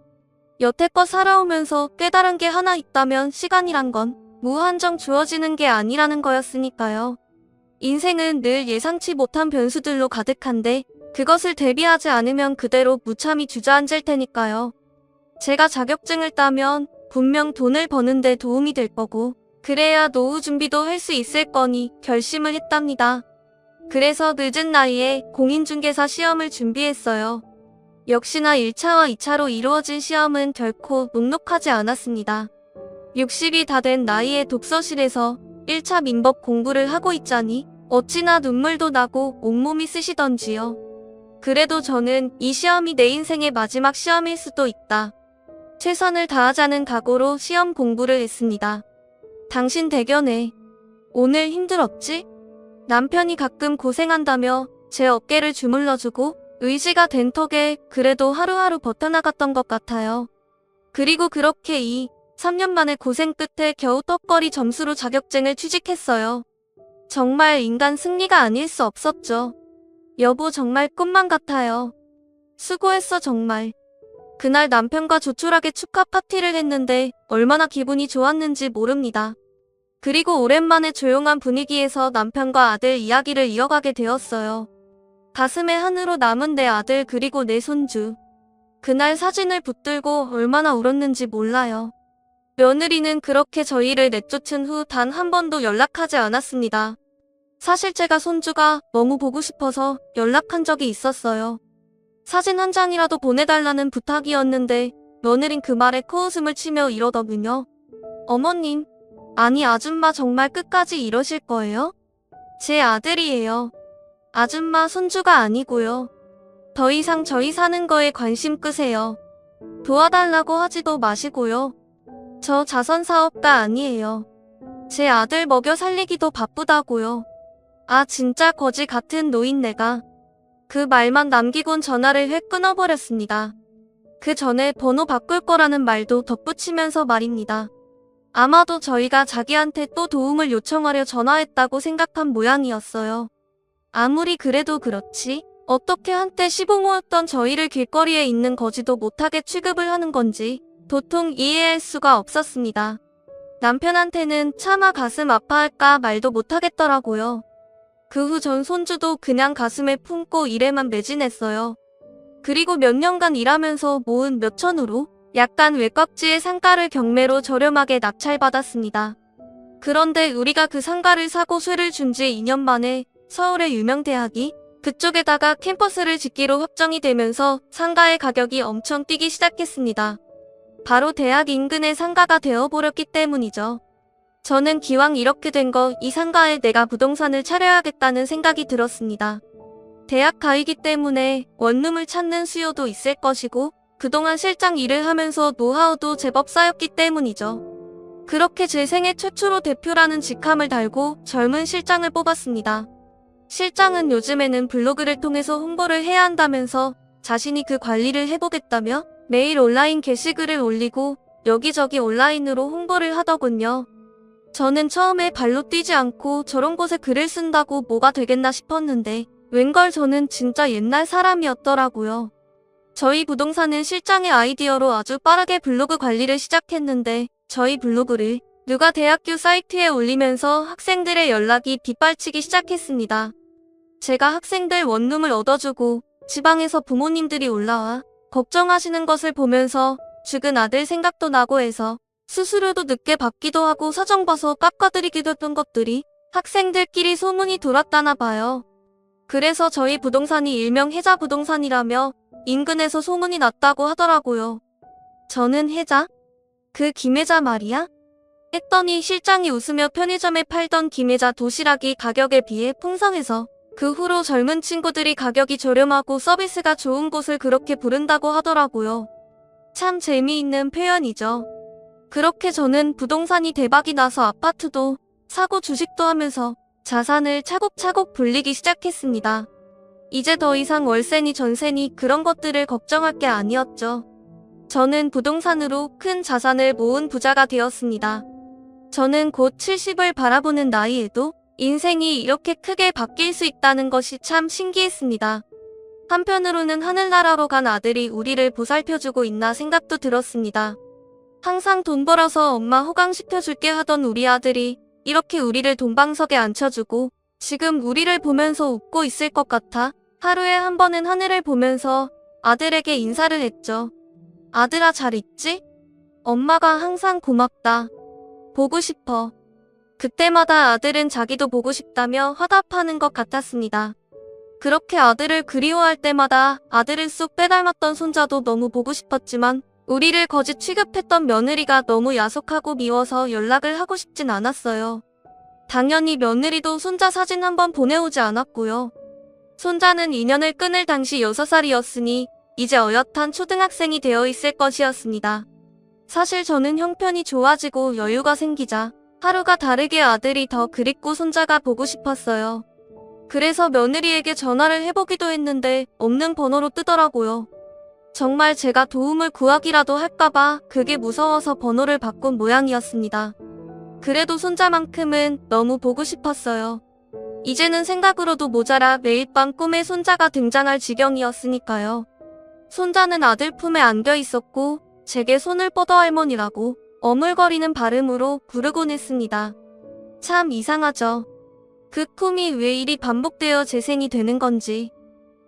여태껏 살아오면서 깨달은 게 하나 있다면 시간이란 건 무한정 주어지는 게 아니라는 거였으니까요. 인생은 늘 예상치 못한 변수들로 가득한데 그것을 대비하지 않으면 그대로 무참히 주저앉을 테니까요. 제가 자격증을 따면 분명 돈을 버는데 도움이 될 거고 그래야 노후 준비도 할 수 있을 거니 결심을 했답니다. 그래서 늦은 나이에 공인중개사 시험을 준비했어요. 역시나 1차와 2차로 이루어진 시험은 결코 녹록하지 않았습니다. 60이 다 된 나이에 독서실에서 1차 민법 공부를 하고 있자니 어찌나 눈물도 나고 온몸이 쓰시던지요. 그래도 저는 이 시험이 내 인생의 마지막 시험일 수도 있다. 최선을 다하자는 각오로 시험 공부를 했습니다. 당신 대견해. 오늘 힘들었지? 남편이 가끔 고생한다며 제 어깨를 주물러주고 의지가 된 턱에 그래도 하루하루 버텨나갔던 것 같아요. 그리고 그렇게 3년 만에 고생 끝에 겨우 떡거리 점수로 자격증을 취직했어요. 정말 인간 승리가 아닐 수 없었죠. 여보 정말 꿈만 같아요. 수고했어 정말. 그날 남편과 조촐하게 축하 파티를 했는데 얼마나 기분이 좋았는지 모릅니다. 그리고 오랜만에 조용한 분위기에서 남편과 아들 이야기를 이어가게 되었어요. 가슴에 한으로 남은 내 아들 그리고 내 손주. 그날 사진을 붙들고 얼마나 울었는지 몰라요. 며느리는 그렇게 저희를 내쫓은 후 단 한 번도 연락하지 않았습니다. 사실 제가 손주가 너무 보고 싶어서 연락한 적이 있었어요. 사진 한 장이라도 보내달라는 부탁이었는데 며느린 그 말에 코웃음을 치며 이러더군요. 어머님, 아니 아줌마 정말 끝까지 이러실 거예요? 제 아들이에요. 아줌마 손주가 아니고요. 더 이상 저희 사는 거에 관심 끄세요. 도와달라고 하지도 마시고요. 저 자선사업가 아니에요. 제 아들 먹여 살리기도 바쁘다고요. 아 진짜 거지 같은 노인네가. 그 말만 남기곤 전화를 획 끊어버렸습니다. 그 전에 번호 바꿀 거라는 말도 덧붙이면서 말입니다. 아마도 저희가 자기한테 또 도움을 요청하려 전화했다고 생각한 모양이었어요. 아무리 그래도 그렇지 어떻게 한때 시부모였던 저희를 길거리에 있는 거지도 못하게 취급을 하는 건지 도통 이해할 수가 없었습니다. 남편한테는 차마 가슴 아파할까 말도 못하겠더라고요. 그 후 전 손주도 그냥 가슴에 품고 일에만 매진했어요. 그리고 몇 년간 일하면서 모은 몇 천으로 약간 외곽지의 상가를 경매로 저렴하게 낙찰받았습니다. 그런데 우리가 그 상가를 사고 쇠를 준 지 2년 만에 서울의 유명 대학이 그쪽에다가 캠퍼스를 짓기로 확정이 되면서 상가의 가격이 엄청 뛰기 시작했습니다. 바로 대학 인근의 상가가 되어버렸기 때문이죠. 저는 기왕 이렇게 된 거 이 상가에 내가 부동산을 차려야겠다는 생각이 들었습니다. 대학 가이기 때문에 원룸을 찾는 수요도 있을 것이고 그동안 실장 일을 하면서 노하우도 제법 쌓였기 때문이죠. 그렇게 제 생애 최초로 대표라는 직함을 달고 젊은 실장을 뽑았습니다. 실장은 요즘에는 블로그를 통해서 홍보를 해야 한다면서 자신이 그 관리를 해보겠다며 매일 온라인 게시글을 올리고 여기저기 온라인으로 홍보를 하더군요. 저는 처음에 발로 뛰지 않고 저런 곳에 글을 쓴다고 뭐가 되겠나 싶었는데 웬걸 저는 진짜 옛날 사람이었더라고요. 저희 부동산은 실장의 아이디어로 아주 빠르게 블로그 관리를 시작했는데 저희 블로그를 누가 대학교 사이트에 올리면서 학생들의 연락이 빗발치기 시작했습니다. 제가 학생들 원룸을 얻어주고 지방에서 부모님들이 올라와 걱정하시는 것을 보면서 죽은 아들 생각도 나고 해서 수수료도 늦게 받기도 하고 사정 봐서 깎아드리기도 했던 것들이 학생들끼리 소문이 돌았다나 봐요. 그래서 저희 부동산이 일명 혜자 부동산이라며 인근에서 소문이 났다고 하더라고요. 저는 혜자? 그 김혜자 말이야? 했더니 실장이 웃으며 편의점에 팔던 김혜자 도시락이 가격에 비해 풍성해서 그 후로 젊은 친구들이 가격이 저렴하고 서비스가 좋은 곳을 그렇게 부른다고 하더라고요. 참 재미있는 표현이죠. 그렇게 저는 부동산이 대박이 나서 아파트도 사고 주식도 하면서 자산을 차곡차곡 불리기 시작했습니다. 이제 더 이상 월세니 전세니 그런 것들을 걱정할 게 아니었죠. 저는 부동산으로 큰 자산을 모은 부자가 되었습니다. 저는 곧 70을 바라보는 나이에도 인생이 이렇게 크게 바뀔 수 있다는 것이 참 신기했습니다. 한편으로는 하늘나라로 간 아들이 우리를 보살펴주고 있나 생각도 들었습니다. 항상 돈 벌어서 엄마 호강시켜줄게 하던 우리 아들이 이렇게 우리를 돈방석에 앉혀주고 지금 우리를 보면서 웃고 있을 것 같아 하루에 한 번은 하늘을 보면서 아들에게 인사를 했죠. 아들아 잘 있지? 엄마가 항상 고맙다. 보고 싶어. 그때마다 아들은 자기도 보고 싶다며 화답하는 것 같았습니다. 그렇게 아들을 그리워할 때마다 아들을 쏙 빼닮았던 손자도 너무 보고 싶었지만 우리를 거짓 취급했던 며느리가 너무 야속하고 미워서 연락을 하고 싶진 않았어요. 당연히 며느리도 손자 사진 한번 보내오지 않았고요. 손자는 인연을 끊을 당시 6살이었으니 이제 어엿한 초등학생이 되어 있을 것이었습니다. 사실 저는 형편이 좋아지고 여유가 생기자 하루가 다르게 아들이 더 그립고 손자가 보고 싶었어요. 그래서 며느리에게 전화를 해보기도 했는데 없는 번호로 뜨더라고요. 정말 제가 도움을 구하기라도 할까봐 그게 무서워서 번호를 바꾼 모양이었습니다. 그래도 손자만큼은 너무 보고 싶었어요. 이제는 생각으로도 모자라 매일 밤 꿈에 손자가 등장할 지경이었으니까요. 손자는 아들 품에 안겨 있었고 제게 손을 뻗어 할머니라고 어물거리는 발음으로 부르곤 했습니다. 참 이상하죠. 그 꿈이 왜 이리 반복되어 재생이 되는 건지.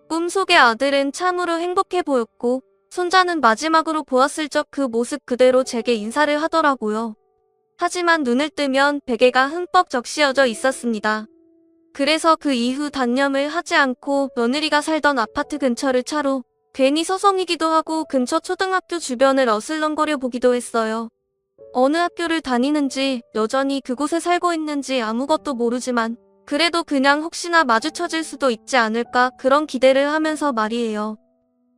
꿈속의 아들은 참으로 행복해 보였고 손자는 마지막으로 보았을 적 그 모습 그대로 제게 인사를 하더라고요. 하지만 눈을 뜨면 베개가 흠뻑 적시어져 있었습니다. 그래서 그 이후 단념을 하지 않고 며느리가 살던 아파트 근처를 차로 괜히 서성이기도 하고 근처 초등학교 주변을 어슬렁거려 보기도 했어요. 어느 학교를 다니는지 여전히 그곳에 살고 있는지 아무것도 모르지만 그래도 그냥 혹시나 마주쳐질 수도 있지 않을까 그런 기대를 하면서 말이에요.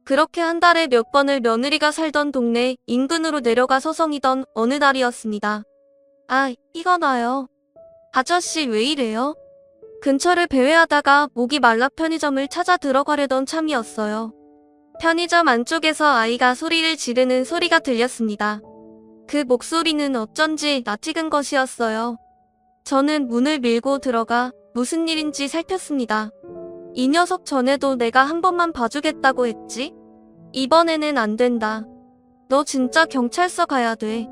그렇게 한 달에 몇 번을 며느리가 살던 동네 인근으로 내려가 서성이던 어느 날이었습니다. 아, 이거 나요. 아저씨 왜 이래요? 근처를 배회하다가 목이 말라 편의점을 찾아 들어가려던 참이었어요. 편의점 안쪽에서 아이가 소리를 지르는 소리가 들렸습니다. 그 목소리는 어쩐지 낯익은 것이었어요. 저는 문을 밀고 들어가 무슨 일인지 살폈습니다. 이 녀석 전에도 내가 한 번만 봐주겠다고 했지? 이번에는 안 된다. 너 진짜 경찰서 가야 돼.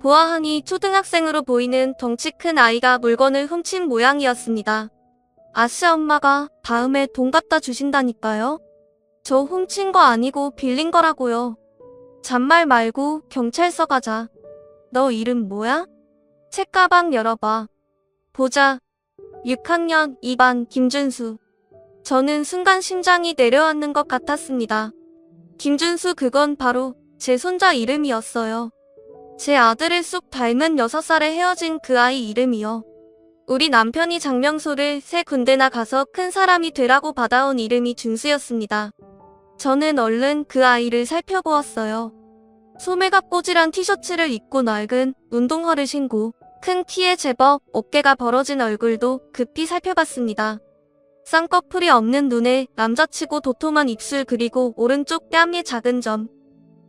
보아하니 초등학생으로 보이는 덩치 큰 아이가 물건을 훔친 모양이었습니다. 아씨 엄마가 다음에 돈 갖다 주신다니까요. 저 훔친 거 아니고 빌린 거라고요. 잔말 말고 경찰서 가자. 너 이름 뭐야? 책가방 열어봐. 보자. 6학년 2반 김준수. 저는 순간 심장이 내려앉는 것 같았습니다. 김준수 그건 바로 제 손자 이름이었어요. 제 아들을 쏙 닮은 6살에 헤어진 그 아이 이름이요. 우리 남편이 장명소를 3군데나 가서 큰 사람이 되라고 받아온 이름이 준수였습니다. 저는 얼른 그 아이를 살펴보았어요. 소매가 꼬질한 티셔츠를 입고 낡은 운동화를 신고 큰 키에 제법 어깨가 벌어진 얼굴도 급히 살펴봤습니다. 쌍꺼풀이 없는 눈에 남자치고 도톰한 입술 그리고 오른쪽 뺨의 작은 점.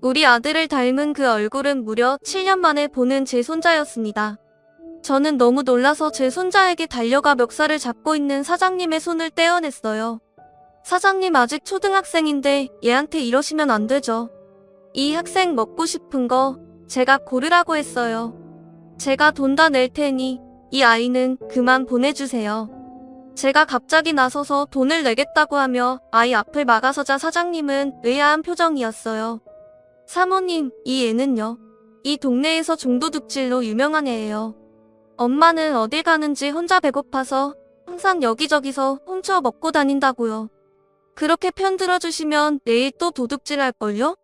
우리 아들을 닮은 그 얼굴은 무려 7년 만에 보는 제 손자였습니다. 저는 너무 놀라서 제 손자에게 달려가 멱살을 잡고 있는 사장님의 손을 떼어냈어요. 사장님 아직 초등학생인데 얘한테 이러시면 안 되죠. 이 학생 먹고 싶은 거 제가 고르라고 했어요. 제가 돈 다 낼 테니 이 아이는 그만 보내주세요. 제가 갑자기 나서서 돈을 내겠다고 하며 아이 앞을 막아서자 사장님은 의아한 표정이었어요. 사모님, 이 애는요. 이 동네에서 중도둑질로 유명한 애예요. 엄마는 어딜 가는지 혼자 배고파서 항상 여기저기서 훔쳐 먹고 다닌다고요. 그렇게 편들어 주시면 내일 또 도둑질할걸요?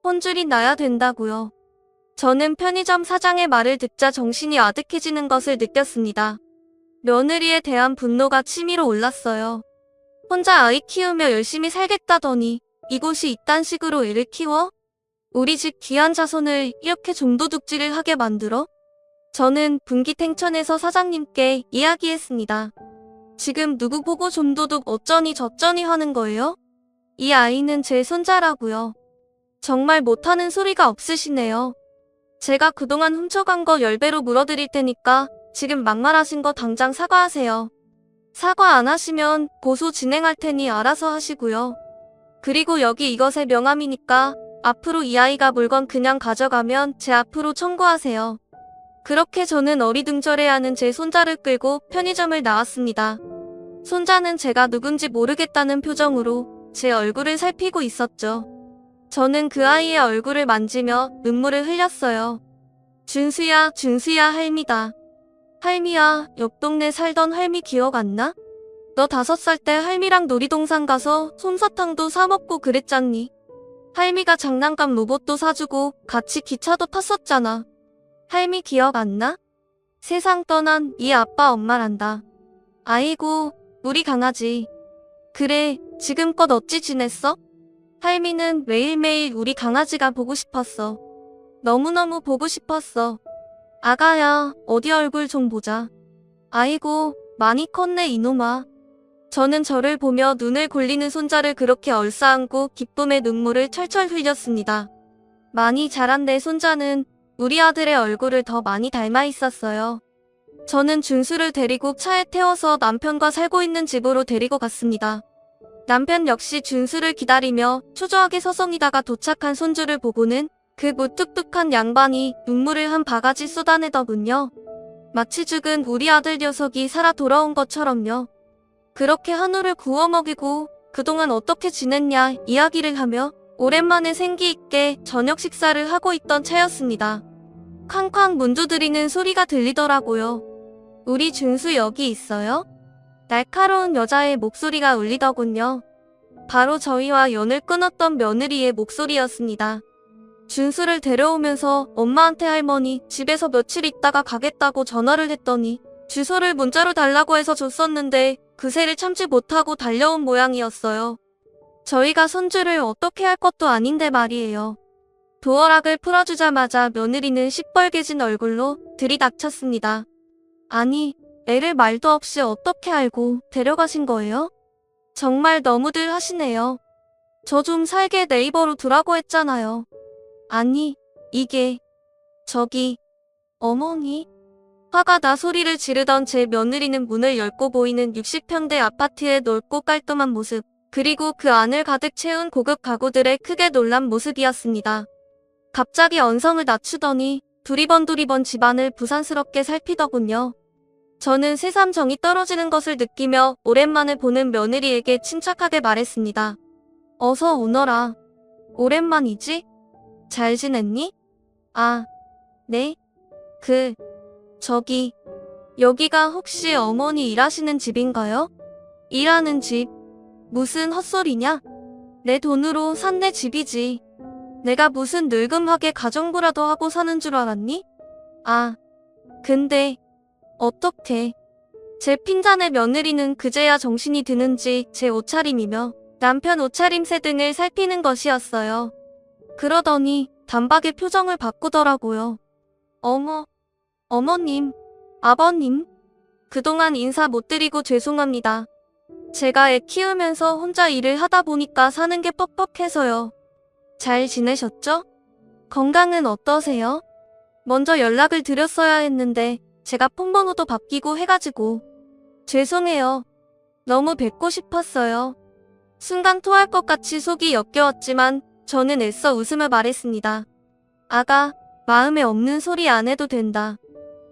혼쭐이 나야 된다고요. 저는 편의점 사장의 말을 듣자 정신이 아득해지는 것을 느꼈습니다. 며느리에 대한 분노가 치밀어 올랐어요. 혼자 아이 키우며 열심히 살겠다더니 이곳이 이딴 식으로 애를 키워? 우리 집 귀한 자손을 이렇게 중도둑질을 하게 만들어? 저는 분기탱천해서 사장님께 이야기했습니다. 지금 누구 보고 좀도둑 어쩌니 저쩌니 하는 거예요? 이 아이는 제 손자라고요. 정말 못하는 소리가 없으시네요. 제가 그동안 훔쳐간 거 10배로 물어드릴 테니까 지금 막말하신 거 당장 사과하세요. 사과 안 하시면 고소 진행할 테니 알아서 하시고요. 그리고 여기 이것의 명함이니까 앞으로 이 아이가 물건 그냥 가져가면 제 앞으로 청구하세요. 그렇게 저는 어리둥절해하는 제 손자를 끌고 편의점을 나왔습니다. 손자는 제가 누군지 모르겠다는 표정으로 제 얼굴을 살피고 있었죠. 저는 그 아이의 얼굴을 만지며 눈물을 흘렸어요. 준수야, 준수야 할미다. 할미야, 옆 동네 살던 할미 기억 안 나? 너 5살 때 할미랑 놀이동산 가서 솜사탕도 사 먹고 그랬잖니? 할미가 장난감 로봇도 사주고 같이 기차도 탔었잖아. 할미 기억 안 나? 세상 떠난 이 아빠 엄마란다. 아이고, 우리 강아지. 그래, 지금껏 어찌 지냈어? 할미는 매일매일 우리 강아지가 보고 싶었어. 너무너무 보고 싶었어. 아가야, 어디 얼굴 좀 보자. 아이고, 많이 컸네 이놈아. 저는 저를 보며 눈을 골리는 손자를 그렇게 얼싸안고 기쁨의 눈물을 철철 흘렸습니다. 많이 자란 내 손자는 우리 아들의 얼굴을 더 많이 닮아 있었어요. 저는 준수를 데리고 차에 태워서 남편과 살고 있는 집으로 데리고 갔습니다. 남편 역시 준수를 기다리며 초조하게 서성이다가 도착한 손주를 보고는 그 무뚝뚝한 양반이 눈물을 한 바가지 쏟아내더군요. 마치 죽은 우리 아들 녀석이 살아 돌아온 것처럼요. 그렇게 한우를 구워 먹이고 그동안 어떻게 지냈냐 이야기를 하며 오랜만에 생기 있게 저녁 식사를 하고 있던 차였습니다. 쾅쾅 문 두드리는 소리가 들리더라고요. 우리 준수 여기 있어요? 날카로운 여자의 목소리가 울리더군요. 바로 저희와 연을 끊었던 며느리의 목소리였습니다. 준수를 데려오면서 엄마한테 할머니 집에서 며칠 있다가 가겠다고 전화를 했더니 주소를 문자로 달라고 해서 줬었는데 그새를 참지 못하고 달려온 모양이었어요. 저희가 손주를 어떻게 할 것도 아닌데 말이에요. 도어락을 풀어주자마자 며느리는 시뻘개진 얼굴로 들이닥쳤습니다. 아니, 애를 말도 없이 어떻게 알고 데려가신 거예요? 정말 너무들 하시네요. 저 좀 살게 네이버로 두라고 했잖아요. 아니, 이게 저기 어머니? 화가 나 소리를 지르던 제 며느리는 문을 열고 보이는 60평대 아파트의 넓고 깔끔한 모습, 그리고 그 안을 가득 채운 고급 가구들의 크게 놀란 모습이었습니다. 갑자기 언성을 낮추더니 두리번 집안을 부산스럽게 살피더군요. 저는 새삼 정이 떨어지는 것을 느끼며 오랜만에 보는 며느리에게 침착하게 말했습니다. 어서 오너라. 오랜만이지? 잘 지냈니? 아, 네? 저기, 여기가 혹시 어머니 일하시는 집인가요? 일하는 집? 무슨 헛소리냐? 내 돈으로 산 내 집이지. 내가 무슨 늙음하게 가정부라도 하고 사는 줄 알았니? 아, 근데 어떡해. 제 핀잔의 며느리는 그제야 정신이 드는지 제 옷차림이며 남편 옷차림새 등을 살피는 것이었어요. 그러더니 단박에 표정을 바꾸더라고요. 어머, 어머님, 아버님, 그동안 인사 못 드리고 죄송합니다. 제가 애 키우면서 혼자 일을 하다 보니까 사는 게 뻑뻑해서요. 잘 지내셨죠? 건강은 어떠세요? 먼저 연락을 드렸어야 했는데 제가 폰번호도 바뀌고 해가지고 죄송해요. 너무 뵙고 싶었어요. 순간 토할 것 같이 속이 역겨웠지만 저는 애써 웃으며 말했습니다. 아가, 마음에 없는 소리 안 해도 된다.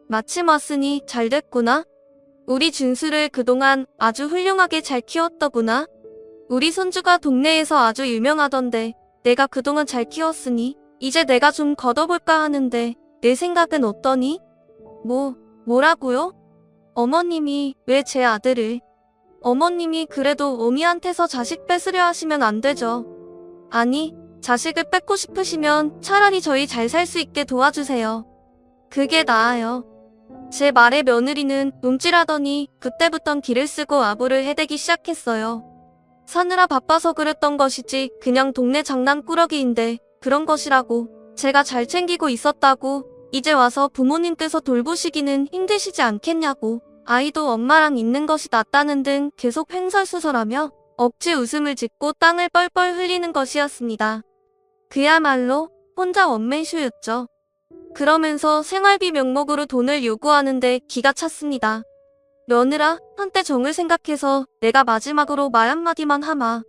마침 왔으니 잘 됐구나. 우리 준수를 그동안 아주 훌륭하게 잘 키웠더구나. 우리 손주가 동네에서 아주 유명하던데 내가 그동안 잘 키웠으니 이제 내가 좀 걷어볼까 하는데 내 생각은 어떠니? 뭐라고요? 어머님이 왜 제 아들을? 어머님이 그래도 어미한테서 자식 뺏으려 하시면 안 되죠. 아니, 자식을 뺏고 싶으시면 차라리 저희 잘 살 수 있게 도와주세요. 그게 나아요. 제 말에 며느리는 움찔하더니 그때부턴 기를 쓰고 아부를 해대기 시작했어요. 사느라 바빠서 그랬던 것이지 그냥 동네 장난꾸러기인데 그런 것이라고. 제가 잘 챙기고 있었다고. 이제 와서 부모님께서 돌보시기는 힘드시지 않겠냐고. 아이도 엄마랑 있는 것이 낫다는 등 계속 횡설수설하며 억지 웃음을 짓고 땅을 뻘뻘 흘리는 것이었습니다. 그야말로 혼자 원맨쇼였죠. 그러면서 생활비 명목으로 돈을 요구하는데 기가 찼습니다. 며느라, 한때 정을 생각해서 내가 마지막으로 말 한마디만 하마.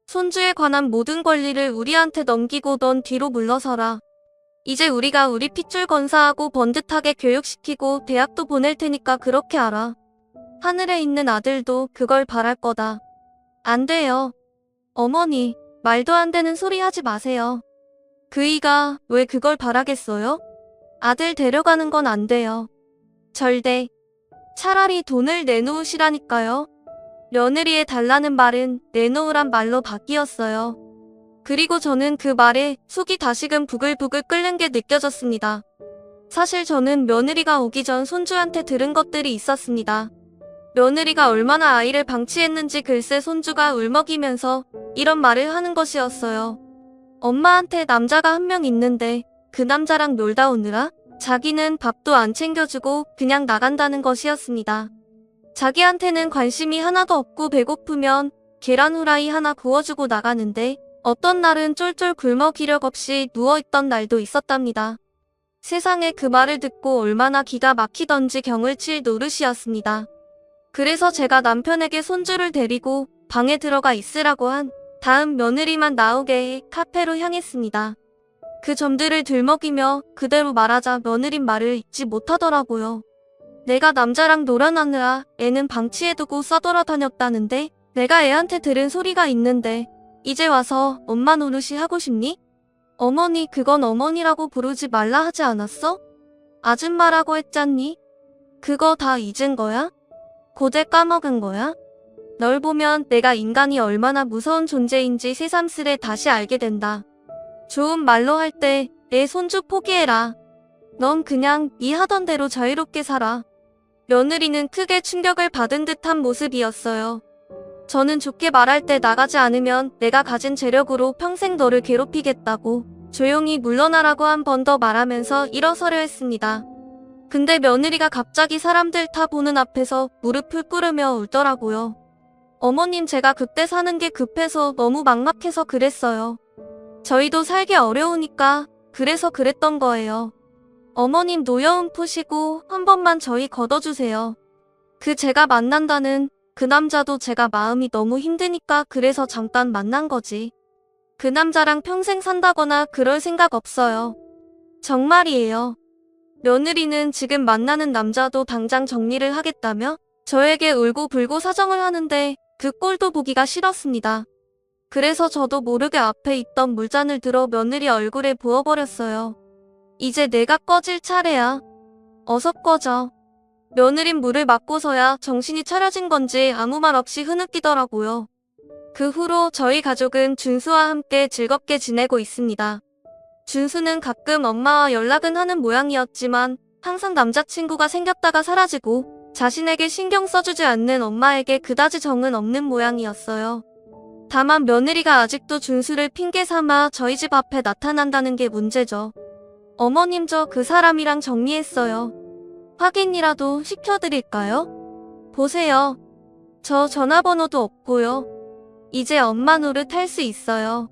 손주에 관한 모든 권리를 우리한테 넘기고 넌 뒤로 물러서라. 이제 우리가 우리 핏줄 건사하고 번듯하게 교육시키고 대학도 보낼 테니까 그렇게 알아. 하늘에 있는 아들도 그걸 바랄 거다. 안 돼요. 어머니, 말도 안 되는 소리 하지 마세요. 그이가 왜 그걸 바라겠어요? 아들 데려가는 건 안 돼요. 절대. 차라리 돈을 내놓으시라니까요. 며느리의 달라는 말은 내놓으란 말로 바뀌었어요. 그리고 저는 그 말에 속이 다시금 부글부글 끓는 게 느껴졌습니다. 사실 저는 며느리가 오기 전 손주한테 들은 것들이 있었습니다. 며느리가 얼마나 아이를 방치했는지 글쎄 손주가 울먹이면서 이런 말을 하는 것이었어요. 엄마한테 남자가 한 명 있는데 그 남자랑 놀다 오느라 자기는 밥도 안 챙겨주고 그냥 나간다는 것이었습니다. 자기한테는 관심이 하나도 없고 배고프면 계란 후라이 하나 구워주고 나가는데 어떤 날은 쫄쫄 굶어 기력 없이 누워있던 날도 있었답니다. 세상에 그 말을 듣고 얼마나 기가 막히던지 경을 칠 노릇이었습니다. 그래서 제가 남편에게 손주를 데리고 방에 들어가 있으라고 한 다음 며느리만 나오게 해 카페로 향했습니다. 그 점들을 들먹이며 그대로 말하자 며느린 말을 잊지 못하더라고요. 내가 남자랑 놀아나느라 애는 방치해두고 써돌아다녔다는데 내가 애한테 들은 소리가 있는데 이제 와서 엄마 노릇이 하고 싶니? 어머니 그건 어머니라고 부르지 말라 하지 않았어? 아줌마라고 했잖니? 그거 다 잊은 거야? 고제 까먹은 거야? 널 보면 내가 인간이 얼마나 무서운 존재인지 새삼스레 다시 알게 된다. 좋은 말로 할 때 내 손주 포기해라. 넌 그냥 네 하던 대로 자유롭게 살아. 며느리는 크게 충격을 받은 듯한 모습이었어요. 저는 좋게 말할 때 나가지 않으면 내가 가진 재력으로 평생 너를 괴롭히겠다고 조용히 물러나라고 한 번 더 말하면서 일어서려 했습니다. 근데 며느리가 갑자기 사람들 다 보는 앞에서 무릎을 꿇으며 울더라고요. 어머님 제가 그때 사는 게 급해서 너무 막막해서 그랬어요. 저희도 살기 어려우니까 그래서 그랬던 거예요. 어머님 노여움 푸시고 한 번만 저희 걷어주세요. 그 제가 만난다는 그 남자도 제가 마음이 너무 힘드니까 그래서 잠깐 만난 거지. 그 남자랑 평생 산다거나 그럴 생각 없어요. 정말이에요. 며느리는 지금 만나는 남자도 당장 정리를 하겠다며 저에게 울고불고 사정을 하는데 그 꼴도 보기가 싫었습니다. 그래서 저도 모르게 앞에 있던 물잔을 들어 며느리 얼굴에 부어버렸어요. 이제 내가 꺼질 차례야. 어서 꺼져. 며느린 물을 맞고서야 정신이 차려진 건지 아무 말 없이 흐느끼더라고요. 그 후로 저희 가족은 준수와 함께 즐겁게 지내고 있습니다. 준수는 가끔 엄마와 연락은 하는 모양이었지만 항상 남자친구가 생겼다가 사라지고 자신에게 신경 써주지 않는 엄마에게 그다지 정은 없는 모양이었어요. 다만 며느리가 아직도 준수를 핑계 삼아 저희 집 앞에 나타난다는 게 문제죠. 어머님 저 그 사람이랑 정리했어요. 확인이라도 시켜드릴까요? 보세요. 저 전화번호도 없고요. 이제 엄마 노릇 할 수 있어요.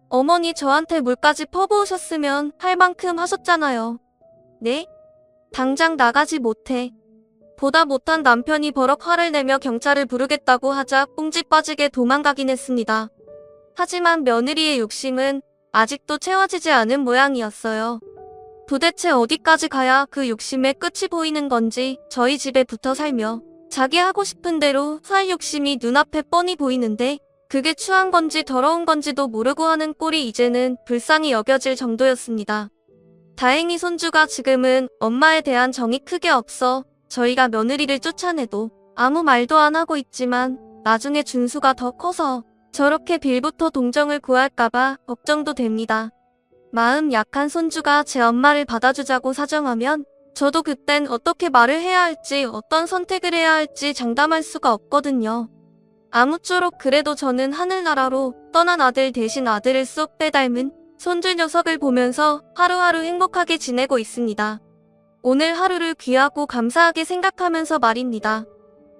어머니 저한테 물까지 퍼부으셨으면 할 만큼 하셨잖아요. 네? 당장 나가지 못해. 보다 못한 남편이 버럭 화를 내며 경찰을 부르겠다고 하자 꽁지 빠지게 도망가긴 했습니다. 하지만 며느리의 욕심은 아직도 채워지지 않은 모양이었어요. 도대체 어디까지 가야 그 욕심의 끝이 보이는 건지 저희 집에 붙어 살며 자기 하고 싶은 대로 살 욕심이 눈앞에 뻔히 보이는데 그게 추한 건지 더러운 건지도 모르고 하는 꼴이 이제는 불쌍히 여겨질 정도였습니다. 다행히 손주가 지금은 엄마에 대한 정이 크게 없어 저희가 며느리를 쫓아내도 아무 말도 안 하고 있지만 나중에 준수가 더 커서 저렇게 빌부터 동정을 구할까봐 걱정도 됩니다. 마음 약한 손주가 제 엄마를 받아주자고 사정하면 저도 그땐 어떻게 말을 해야 할지 어떤 선택을 해야 할지 장담할 수가 없거든요. 아무쪼록 그래도 저는 하늘나라로 떠난 아들 대신 아들을 쏙 빼닮은 손주 녀석을 보면서 하루하루 행복하게 지내고 있습니다. 오늘 하루를 귀하고 감사하게 생각하면서 말입니다.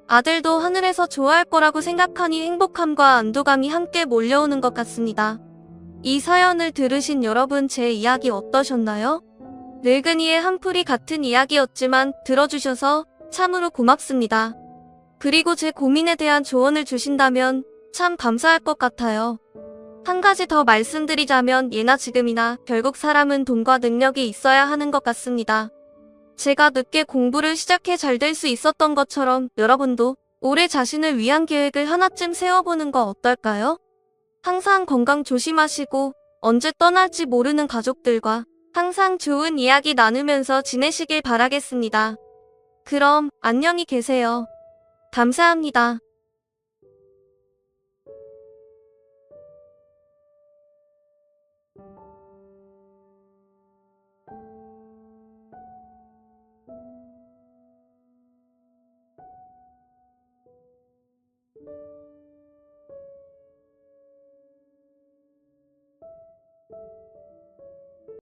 아들도 하늘에서 좋아할 거라고 생각하니 행복함과 안도감이 함께 몰려오는 것 같습니다. 이 사연을 들으신 여러분 제 이야기 어떠셨나요? 늙은이의 한풀이 같은 이야기였지만 들어주셔서 참으로 고맙습니다. 그리고 제 고민에 대한 조언을 주신다면 참 감사할 것 같아요. 한 가지 더 말씀드리자면 예나 지금이나 결국 사람은 돈과 능력이 있어야 하는 것 같습니다. 제가 늦게 공부를 시작해 잘 될 수 있었던 것처럼 여러분도 올해 자신을 위한 계획을 하나쯤 세워보는 거 어떨까요? 항상 건강 조심하시고 언제 떠날지 모르는 가족들과 항상 좋은 이야기 나누면서 지내시길 바라겠습니다. 그럼 안녕히 계세요. 감사합니다.